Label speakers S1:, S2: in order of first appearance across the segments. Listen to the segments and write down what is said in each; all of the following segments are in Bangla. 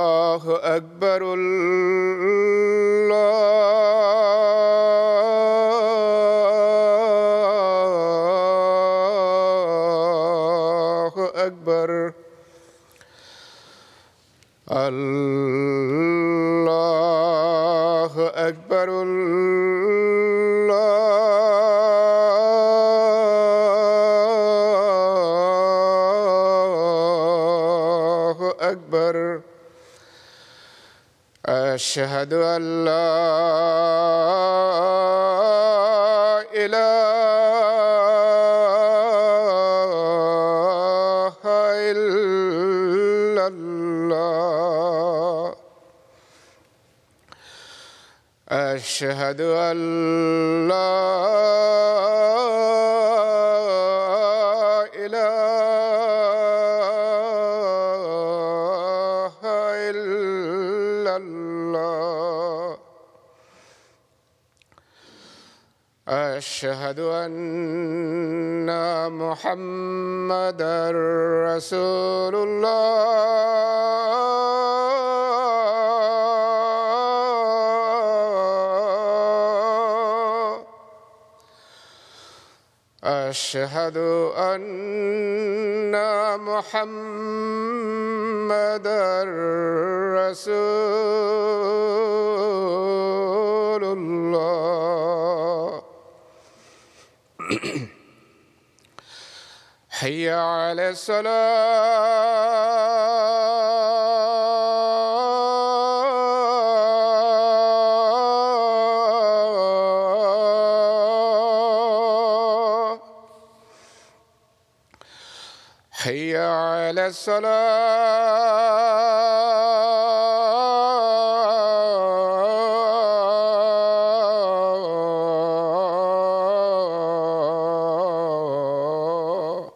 S1: الله أكبر. الله أكبر. الله أكبر. أشهد أن لا إله إلا الله. أشهد أن لا إله إلا الله. أشهد أن محمدًا رسول الله. أشهد أن محمدًا رسول الله. حي على الصلاة. حي على الصلاة.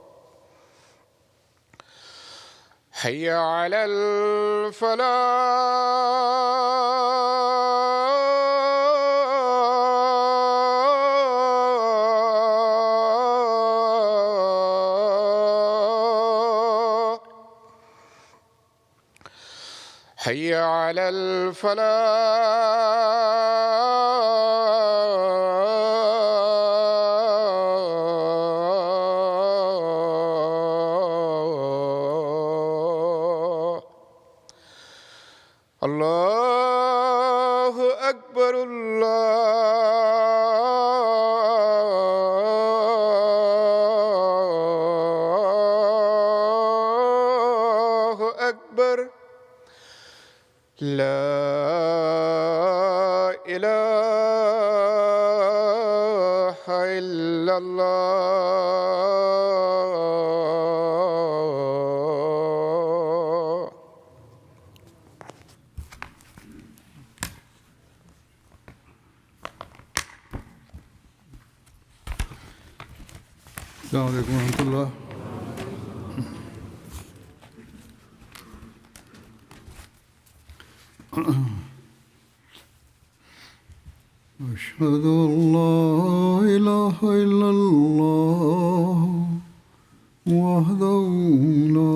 S1: حي على الفلاح. حي على الفلاح. الله أكبر. الله أكبر. لا إله إلا الله.
S2: السلام عليكم ورحمة الله. أشهد أن لا إله إلا الله وحده لا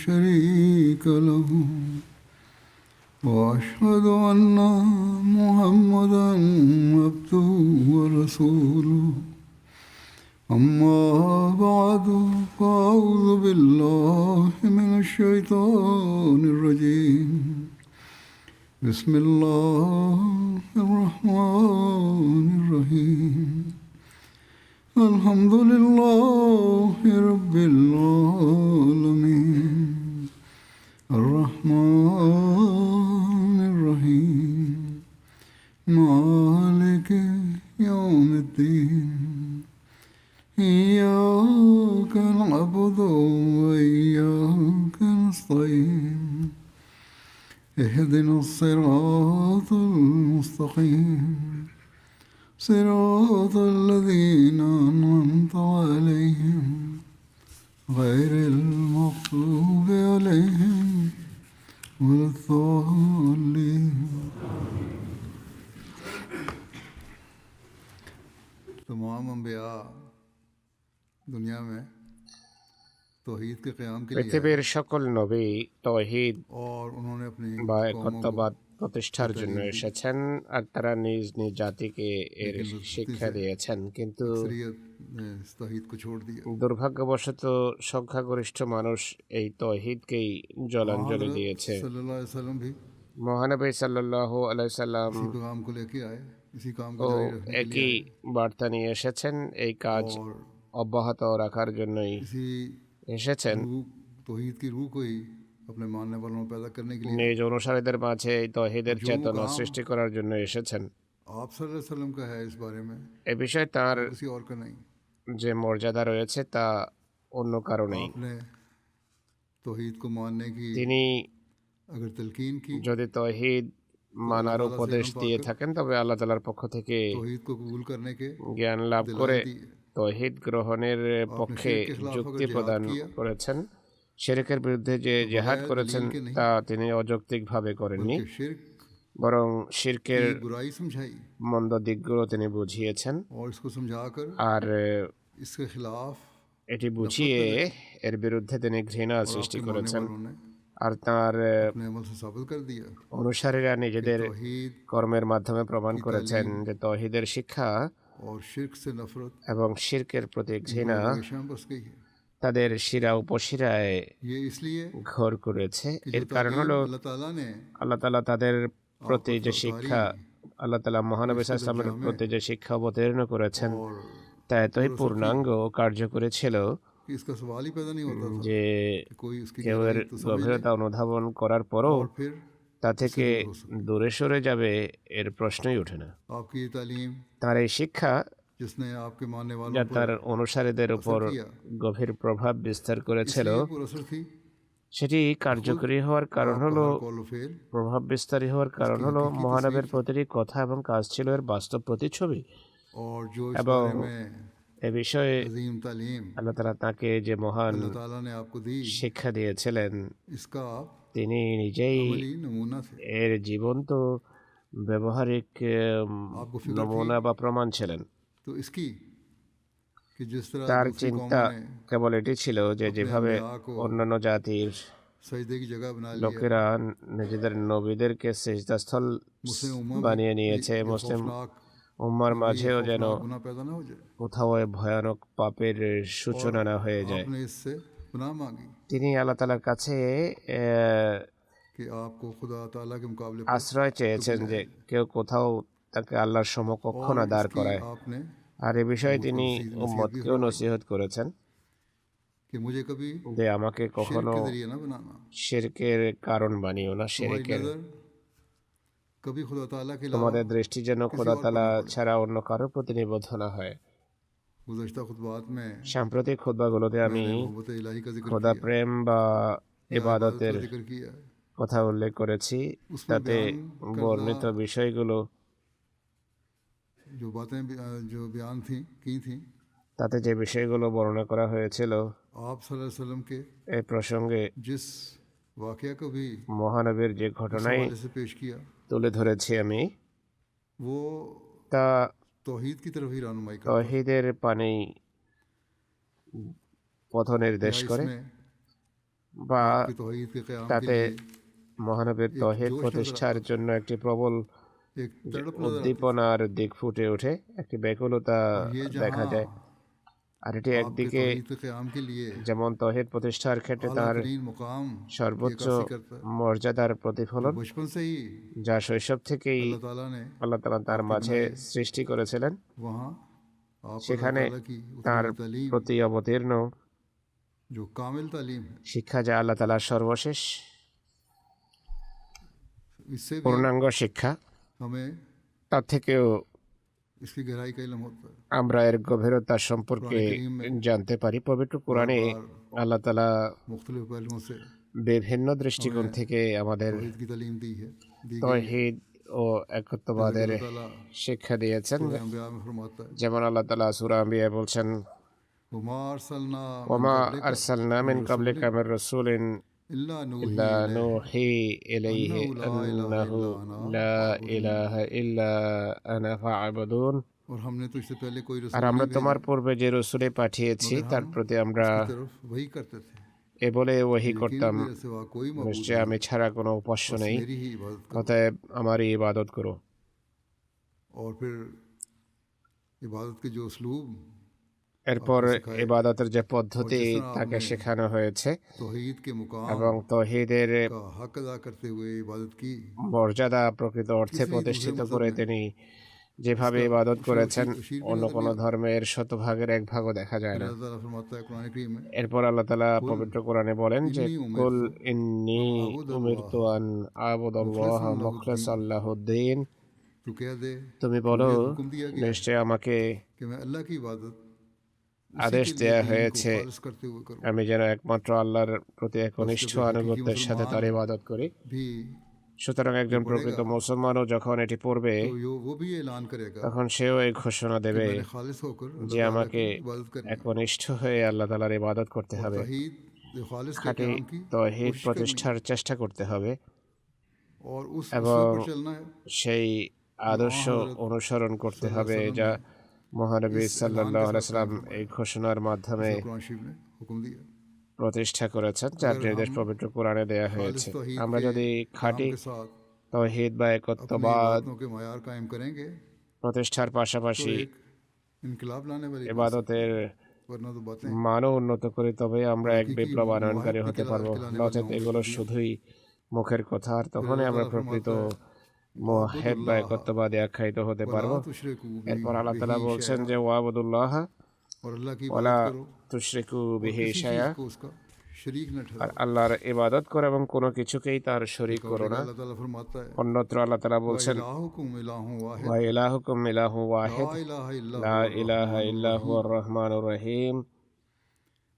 S2: شريك له وأشهد أن محمدًا عبده ورسوله. أما بعد فأعوذ بالله من الشيطان الرجيم. بسم الله الرحمن الرحيم. الحمد لله رب العالمين. الرحمن الرحيم. مالك يوم الدين. إياك وإياك نستعين اهدنا الصراط المستقيم صراط الذين أنعمت عليهم غير المغضوب عليهم ولا الضالين. तमाम अंबिया दुनिया में तौहीद के क़याम के लिए
S3: পৃথিবীর সকল নবী তৌহিদ
S2: और उन्होंने अपनी
S3: বা
S2: कौमों को
S3: একত্ববাদ প্রতিষ্ঠার জন্য এসেছেন আর তারা নিজ নিজ জাতিকে এর শিক্ষা দিয়েছেন, কিন্তু
S2: अक्सरियत ने इस तौहीद को छोड़ दिया।
S3: দুর্ভাগ্যবশত সংখ্যাগরিষ্ঠ মানুষ এই তৌহিদকেই জলাঞ্জলি দিয়েছে।
S2: सल्लल्लाहु अलैहि वसल्लम भी
S3: মহানবী সাল্লাল্লাহু আলাইহি সাল্লাম
S2: इसी पैगाम को लेके आए, इसी काम को
S3: ও
S2: जारी रखने के
S3: একই
S2: लिए
S3: বার্তা নিয়ে এসেছেন, এই কাজ
S2: और
S3: অব্যাহত রাখার জন্যই
S2: इसी
S3: এসেছেন।
S2: रूह तौहीद की रूह को ही अपने मानने वालों में पैदा करने के लिए
S3: নিজ অনুসারীদের মাঝে এই তৌহিদের চেতনা সৃষ্টি করার জন্য এসেছেন।
S2: आप सल्लल्लाहु अलैहि वसल्लम का है इस बारे में,
S3: এ বিষয়ে তার
S2: किसी और का नहीं।
S3: যে মর্যাদা রয়েছে তা অন্য কারণেই।
S2: आपने तौहीद को मानने की
S3: তিনি
S2: अगर तलकीन की,
S3: যদি তৌহিদ মানার উপদেশ দিয়ে থাকেন তবে আল্লাহ তাআলার পক্ষ থেকে
S2: तौहीद को कबूल करने के
S3: জ্ঞান লাভ করে
S2: दी,
S3: তৌহিদ গ্রহণের পক্ষে যুক্তি প্রদান করেছেন। শিরকের বিরুদ্ধে যে জেহাদ করেছেন তা তিনি অযৌক্তিকভাবে করেননি,
S2: कि शिर्क
S3: বরং শিরকের
S2: की बुराई समझाई
S3: মন্দ দিকগুলো তিনি বুঝিয়েছেন
S2: और इसको समझाकर
S3: আর
S2: इसके खिलाफ
S3: এটি বুঝিয়ে এর বিরুদ্ধে তিনি ঘৃণা সৃষ্টি
S2: मानने
S3: করেছেন।
S2: वालों ने
S3: আর তার
S2: अपने अमल से साबित कर दिया
S3: অনুসারীরা নিজেদের
S2: तौहीद
S3: কর্মের মাধ্যমে প্রমাণ করেছেন যে তৌহিদের শিক্ষা
S2: और शिर्क से नफरत
S3: এবং শিরকের প্রতি ঘৃণা
S2: हमेशा बस गई है।
S3: তাদের শিরা উপশিরায়
S2: ये इसलिए
S3: ঘোর করেছে।
S2: कि
S3: এর
S2: जो
S3: কারণ
S2: तालीम
S3: হলো
S2: अल्लाह ताला ने
S3: আল্লাহ তাআলা তাদের প্রতি যে শিক্ষা, আল্লাহ তাআলা মহানবী সাল্লাল্লাহু আলাইহি ওয়াসাল্লামের প্রতি যে শিক্ষা অবতীর্ণ করেছেন
S2: और
S3: তা এতই পূর্ণাঙ্গ ও কার্যকরী ছিল
S2: कि इसका सवाल ही पैदा नहीं होता था
S3: যে
S2: कि कोई उसकी
S3: কেউ এর
S2: गहराई तो समझ ले
S3: গভীরতা অনুধাবন করার পরও
S2: और फिर
S3: তা থেকে দূরে সরে যাবে এর প্রশ্নই ওঠে না।
S2: आपकी ये तालीम
S3: তার এই শিক্ষা
S2: जिसने आपके मानने वालों
S3: যা
S2: पर
S3: তার অনুসারীদের উপর গভীর প্রভাব বিস্তার করেছিল
S2: इसलिए पुरअसर थी,
S3: সেটি কার্যকরী হওয়ার কারণ হলো,
S2: कौल व फेल
S3: প্রভাব বিস্তারী হওয়ার কারণ হলো মহানবের প্রতিটি কথা এবং কাজ ছিল এর বাস্তব প্রতিচ্ছবি।
S2: और जो इस
S3: এবং
S2: बारे में
S3: এ বিষয়ে
S2: अजीम तालीम
S3: আল্লাহ তাআলা তাকে যে মহান
S2: अल्लाह ताला ने आपको दी,
S3: শিক্ষা দিয়েছিলেন
S2: इसका आप
S3: তিনি নিজেই
S2: अमली नमूना थे।
S3: এর জীবন্ত ব্যবহারিক
S2: आपको फिक्र
S3: নমুনা বা প্রমাণ ছিলেন।
S2: तो इसकी कि जिस तरह
S3: তার
S2: दूसरी
S3: চিন্তা
S2: कौमों ने
S3: কেবল এটি ছিল যে যেভাবে অন্যান্য জাতির
S2: सजदे की जगह बना लिया,
S3: লোকেরা নিজেদের নবীদেরকে সিজদাস্থল
S2: मुस्लिम उम्मा
S3: বানিয়ে নিয়েছে, মুসলিম
S2: खौफनाक
S3: উম্মার মাঝেও যেন
S2: गुनाह पैदा ना हो जाए।
S3: কোথাও এ ভয়ানক পাপের সূচনা না হয়ে যায়।
S2: आपने इससे गुनाह मांगी
S3: তিনি আল্লাহ তাআলার কাছে
S2: कि आपको खुदा ताला के मुकाबले पर
S3: আশ্রয় চেয়েছেন যে কেউ কোথাও তাকে আল্লাহর সমকক্ষ না দাঁড় করায়।
S2: आपने
S3: আর এ বিষয়ে তিনি উম্মতকেও নসিহত করেছেন
S2: कि मुझे कभी
S3: যে আমাকে
S2: शिर्क
S3: কখনো
S2: के जरिए ना बनाना,
S3: শিরকের কারণ বানিও না,
S2: तुम्हारी
S3: শিরকের
S2: नजर कभी खुदा ताला के अलावा
S3: তোমাদের দৃষ্টি যেন খোদা তাআলা ছাড়া অন্য কারোর প্রতি নিবদ্ধ না হয়।
S2: गुज़श्ता खुतबात में
S3: সাম্প্রতিক খুতবাগুলোতে আমি
S2: मोहब्बत इलाही का जिक्र
S3: খোদা
S2: किया,
S3: প্রেম বা
S2: इबादत
S3: ইবাদতের
S2: का जिक्र किया है।
S3: কথা উল্লেখ করেছি। তাতে বর্ণিত বিষয়গুলো,
S2: जो बातें जो बयान थी की थी
S3: তাতে যে বিষয়গুলো বর্ণনা করা হয়েছিল
S2: आप सल्लल्लाहु अलैहि वसल्लम के
S3: এই प्रसंगे
S2: जिस वाक़या को भी
S3: মহানবীর যে
S2: इस
S3: ঘটনাই
S2: हवाले से पेश किया,
S3: তুলে ধরেছি আমি,
S2: वो
S3: তা
S2: तौहीद की तरफ ही रहनुमाई करता
S3: তৌহিদের পানি পথ নির্দেশ
S2: है।
S3: করে
S2: इसमें
S3: বা
S2: कि तौहीद के क़याम के
S3: তাতে
S2: लिए
S3: মহানবীর তৌহিদ প্রতিষ্ঠার জন্য একটি প্রবল
S2: एक तड़प नजर
S3: উদ্দীপনার দিক ফুটে ওঠে, একটি ব্যাকুলতা দেখা যায়। আর এটি
S2: आपके
S3: একদিকে
S2: तौहीद के क़याम के लिए
S3: যেমন তৌহিদ প্রতিষ্ঠার ক্ষেত্রে তার
S2: आला-तरीन मुकाम
S3: সর্বোচ্চ
S2: ये करता है।
S3: মর্যাদার প্রতিফলন,
S2: बचपन से ही
S3: যা শৈশব থেকেই
S2: अल्लाह ताला ने
S3: আল্লাহ তাআলা তার মাঝে সৃষ্টি করেছিলেন,
S2: वहाँ आप
S3: সেখানে
S2: अल्लाह ताला की
S3: তার
S2: उतनी तालीम
S3: প্রতি অবতীর্ণ
S2: जो कामिल तालीम है,
S3: শিক্ষা যা আল্লাহ তাআলার সর্বশেষ
S2: इससे भी
S3: পূর্ণাঙ্গ শিক্ষা,
S2: हमें
S3: তার থেকেও
S2: इसकी गहराई का इल्म होता है।
S3: আমরা এর গভীরতা সম্পর্কে জানতে পারি। পবিত্র কোরআনে আল্লাহ তাআলা
S2: मुख्तलिफ पहलुओं से
S3: বিভিন্ন দৃষ্টিকোণ থেকে আমাদের
S2: तौहीद की तालीम दी है दी गई है।
S3: তাওহীদ ও একত্ববাদের
S2: अल्लाह ताला
S3: শিক্ষা দিয়েছেন,
S2: सूरह अंबिया में फरमाता है
S3: যেমন আল্লাহ তাআলা সূরা আম্বিয়া বলছেন,
S2: वमा अरसलना
S3: ওমা আরসালনা মিন ক্বাবলিকা মির রাসূলিন
S2: इल्ला
S3: ইল্লা
S2: नूही
S3: নূহি ইলাইহি আন্নাহু লা ইলাহা ইল্লা আনা ফা'বুদুন।
S2: और हमने तो इससे पहले कोई रसूल
S3: আর আমরা
S2: नहीं
S3: তোমার পূর্বে যে রসুলে পাঠিয়েছি তার প্রতি আমরা
S2: भेजा, तरफ वही करते थे
S3: এ বলে ওহী
S2: लेकिन
S3: করতাম,
S2: मेरे सिवा कोई मबूद
S3: নিশ্চয় আমি ছাড়া কোনো উপাস্য নেই,
S2: मेरी ही इबादत करो।
S3: অতএব আমারই ইবাদত করো।
S2: और फिर इबादत के जो उसलूब
S3: এরপর ইবাদতের যে পদ্ধতি তাকে শেখানো হয়েছে
S2: तौहीद के मुकाम
S3: এবং তৌহিদের
S2: का हक अदा करते हुए इबादत की।
S3: মর্যাদা প্রকৃত অর্থে প্রতিষ্ঠিত করে তিনি যেভাবে ইবাদত করেছেন অন্য কোনো ধর্মের শতভাগের এক ভাগও দেখা যায় না।
S2: अल्लाह ताला फरमाता है कुरान करीम में,
S3: এরপর আল্লাহ তাআলা পবিত্র কোরআনে বলেন যে কুল ইন্নী উমিরতু আন আবুদাল্লাহ মুখলিসাল লাহুদ্দিন,
S2: तू कह दे
S3: তুমি বলো
S2: हुक्म दिया गया
S3: নিশ্চয় আমাকে
S2: कि मैं अल्लाह की इबादत
S3: আদেশ দেয়া হয়েছে
S2: खालिस करते हुए करूं।
S3: আমি যেন একমাত্র আল্লাহর প্রতি একনিষ্ঠ আনুগত্যের সাথে তার ইবাদত করি।
S2: भी
S3: সুতরাং একজন প্রকৃত মুসলমানও যখন এটি পড়বে
S2: तो वो भी ये ऐलान करेगा
S3: তখন সেও এই ঘোষণা দেবে
S2: मैंने खालिस होकर
S3: যে আমাকে
S2: इबादत करनी।
S3: একনিষ্ঠ হয়ে আল্লাহ তাআলার ইবাদত করতে হবে,
S2: तौहीद खालिस के
S3: খাঁটি
S2: काम की
S3: তৌহিদ প্রতিষ্ঠার চেষ্টা করতে হবে
S2: और उस
S3: এবং
S2: पर चलना है।
S3: সেই আদর্শ অনুসরণ করতে হবে যা মহানবী সাল্লাল্লাহু আলাইহি সাল্লাম এই ঘোষণার মাধ্যমে
S2: कुरान शरीफ ने हुक्म दिया।
S3: প্রতিষ্ঠা করেছেন, যার নির্দেশ পবিত্র কোরআনে দেয়া হয়েছে। আমরা যদি খাঁটি
S2: के साथ
S3: তৌহিদ বা
S2: अपनी
S3: একত্ববাদ
S2: इबादतों के मयार कायम करेंगे
S3: প্রতিষ্ঠার পাশাপাশি
S2: एक इनकलाब लाने वाली बात
S3: ইবাদতের
S2: है। वरना तो बातें
S3: মানও উন্নত করি, তবে আমরা এক বিপ্লব আনয়নকারী হতে পারবো। নচেত এগুলো শুধুই মুখের কথা, আর তখনই আমরা প্রকৃত মুওয়াহ্হিদ বা একত্ববাদী আখ্যায়িত হতে পারবো।
S2: तुशरिकू
S3: এরপর আল্লাহ তাআলা বলছেন যে ওয়াবুদুল্লাহ
S2: और अल्लाह की
S3: ওয়ালা
S2: इबादत करो,
S3: তুশরিকু বিহি
S2: किसी
S3: শাইআ,
S2: चीज को उसका शरीक न
S3: আর
S2: ठहराओ।
S3: আল্লাহর ইবাদত করো এবং কোনো কিছুকেই তার শরীক করো না।
S2: अल्लाह ताला फरमाता है,
S3: অন্যত্র আল্লাহ তাআলা বলছেন
S2: इलाहुकुम इलाहुन वाहिद,
S3: ওয়া ইলাহুকুম ইলাহু ওয়াহিদ
S2: ला इलाहा इल्ला
S3: লা ইলাহা ইল্লা হুয়ার রহমানুর রহিম।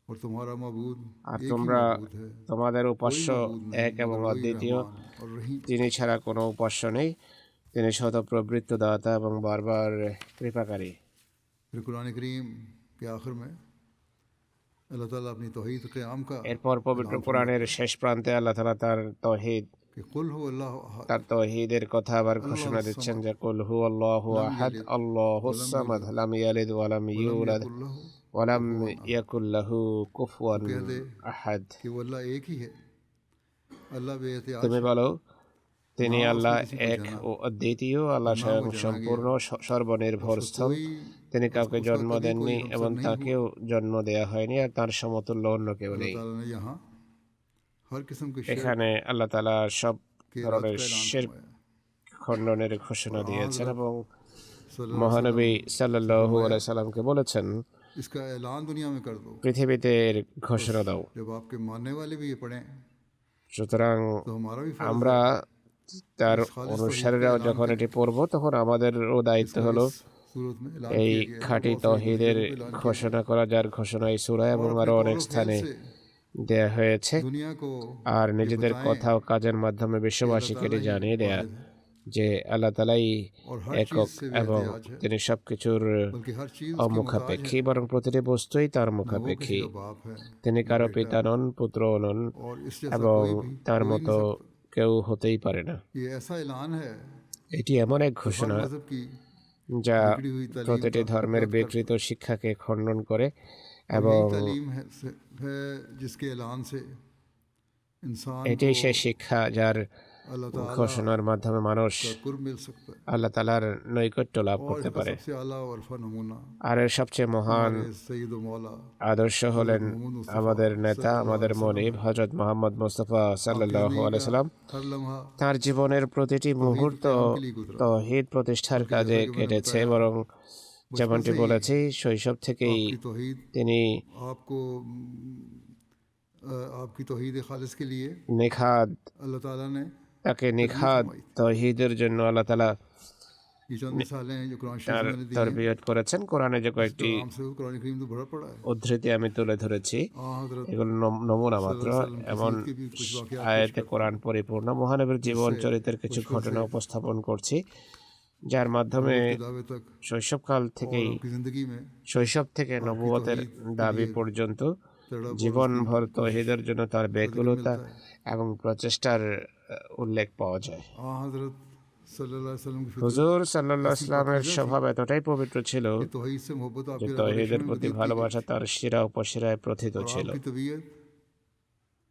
S2: और तुम्हारा मबूद
S3: আর
S2: एक ही
S3: তোমরা
S2: मबूद है,
S3: তোমাদের উপাস্য এক এবং অদ্বিতীয়,
S2: और रहीम।
S3: তিনি ছাড়া কোনো উপাস্য নেই, তিনি শতপ্রবৃত্ত দাতা এবং বারবার কৃপাকারী।
S2: फिर कुरान करीम के आखिर में अल्लाह ताला अपनी तौहीद क़याम का
S3: এরপর পবিত্র কোরআনের শেষ প্রান্তে আল্লাহ তাআলা তার তৌহিদ
S2: कि कुल हु अल्लाह अहद,
S3: তার তৌহিদের কথা আবার ঘোষণা দিচ্ছেন যে কুল হুয়াল্লাহু আহাদ আল্লাহুস সামাদ লাম ইয়ালিদ ওয়া লাম ইউলাদ
S2: कुल हु,
S3: ওয়া লাম ইয়াকুল লাহু কুফুয়ান আহাদ।
S2: कि वो अल्लाह एक ही है। अल्लाह बेइतियाज
S3: তুমি বলো তিনি আল্লাহ এক ও অদ্বিতীয়, আল্লাহ স্বয়ং সম্পূর্ণ সর্বনির্ভরস্থল, তিনি কাউকে জন্ম দেননি এবং তাকেও জন্ম দেয়া হয়নি, আর তার সমতুল্য অন্য কেউ নেই।
S2: ताला ने यहाँ हर किस्म के
S3: এখানে আল্লাহ তাআলা সব
S2: के
S3: ধরনের
S2: ऐलान
S3: শিরক
S2: फरमाया।
S3: খণ্ডনের ঘোষণা দিয়েছেন এবং
S2: सल्लल्लाहु
S3: মহানবী সাল্লাল্লাহু আলাইহি সাল্লামকে বলেছেন
S2: इसका ऐलान दुनिया में कर दो।
S3: পৃথিবীতে এর ঘোষণা দাও।
S2: जब आपके मानने वाले भी ये पढ़ें
S3: সুতরাং
S2: तो हमारा भी फर्ज
S3: আমরা তার অনুসারীরাও যখন এটি পড়ব তখন আমাদেরও দায়িত্ব হলো
S2: सूरत में ऐलान
S3: এই
S2: किया गया है।
S3: খাঁটি তৌহিদের ঘোষণা করা, যার ঘোষণা এই সূরা এবং আরো অনেক স্থানে দেয়া হয়েছে,
S2: दुनिया को
S3: আর নিজেদের কথা ও কাজের মাধ্যমে বিশ্ববাসীকে এটি জানিয়ে দেয়া যে আল্লাহ তাআলাই
S2: और हर
S3: একক
S2: चीज से
S3: এবং
S2: बेहतियाज है,
S3: তিনি সবকিছুর
S2: बल्कि हर चीज
S3: অমুখাপেক্ষী, বরং প্রতিটি বস্তুই তার
S2: वो
S3: মুখাপেক্ষী।
S2: किसी का बाप है
S3: তিনি কারো পিতা নন, পুত্র নন,
S2: और इस जैसा
S3: এবং
S2: कोई भी
S3: তার
S2: हो ही
S3: মতো
S2: नहीं सकता।
S3: কেউ হতেই পারে না।
S2: ये ऐसा ऐलान है
S3: এটি এমন এক
S2: हर
S3: ঘোষণা
S2: मजहब की
S3: যা
S2: बिगड़ी हुई तालीम
S3: প্রতিটি
S2: का
S3: ধর্মের
S2: रद्द
S3: বিকৃত শিক্ষাকে খণ্ডন করে
S2: और
S3: এবং
S2: यही तालीम है जिसके ऐलान से इंसान
S3: এটাই
S2: को
S3: সেই শিক্ষা যার
S2: अल्लाह ताला
S3: ঘোষণার মাধ্যমে মানুষ
S2: का कुर्ब मिल सकता है।
S3: আল্লাহ তাআলার নৈকট্য লাভ
S2: और
S3: করতে
S2: इसका
S3: পারে।
S2: सबसे आला और अरफा नमूना
S3: আর এর সবচেয়ে মহান
S2: सईद व मौला
S3: আদর্শ হলেন আমাদের নেতা, আমাদের মনিব হযরত মুহাম্মদ মুস্তাফা সাল্লাল্লাহু আলাইহি সাল্লাম।
S2: हर लम्हा
S3: তার জীবনের প্রতিটি মুহূর্ত তৌহিদ প্রতিষ্ঠার কাজে কেটেছে, বরং যেমনটি বলেছি শৈশব থেকেই
S2: की तौहीद
S3: তিনি
S2: आपको आपकी तौहीद खालिस के लिए
S3: নিখাদ
S2: अल्लाह ताला ने
S3: তাকে নিখাদ তৌহিদের জন্য আল্লাহ তাআলা
S2: ये चंद मिसालें हैं जो कुरान शरीफ
S3: তার
S2: में मैंने दी हैं।
S3: তরবিয়ত করেছেন। কোরআনে যে কয়েকটি
S2: आम से कुरान करीम तो बड़ा पड़ा है।
S3: উদ্ধৃতি আমি তুলে ধরেছি,
S2: हजरत
S3: এগুলো নমুনা মাত্র। এমন
S2: के भी कुछ वाक़यात
S3: আয়াতে কোরআন পরিপূর্ণ। মহানবীর জীবন চরিত্রের কিছু ঘটনা উপস্থাপন করছি, যার মাধ্যমে
S2: के दावे तक
S3: শৈশবকাল থেকেই
S2: उनकी ज़िंदगी में
S3: শৈশব থেকে নবুয়তের দাবি পর্যন্ত জীবনভর তৌহিদের জন্য তার ব্যাকুলতা এবং প্রচেষ্টার উল্লেখ পাওয়া যায়।
S2: हजरत सल्लल्लाहु अलैहि वसल्लम की
S3: হুজুর সাল্লাল্লাহু আলাইহি ওয়াসাল্লামের স্বভাব এতটাই পবিত্র ছিল
S2: तौहीद से मोहब्बत
S3: যে
S2: आपके
S3: তৌহিদের প্রতি ভালোবাসা তার শিরা উপশিরায় প্রথিত ছিল।
S2: आपकी तबीयत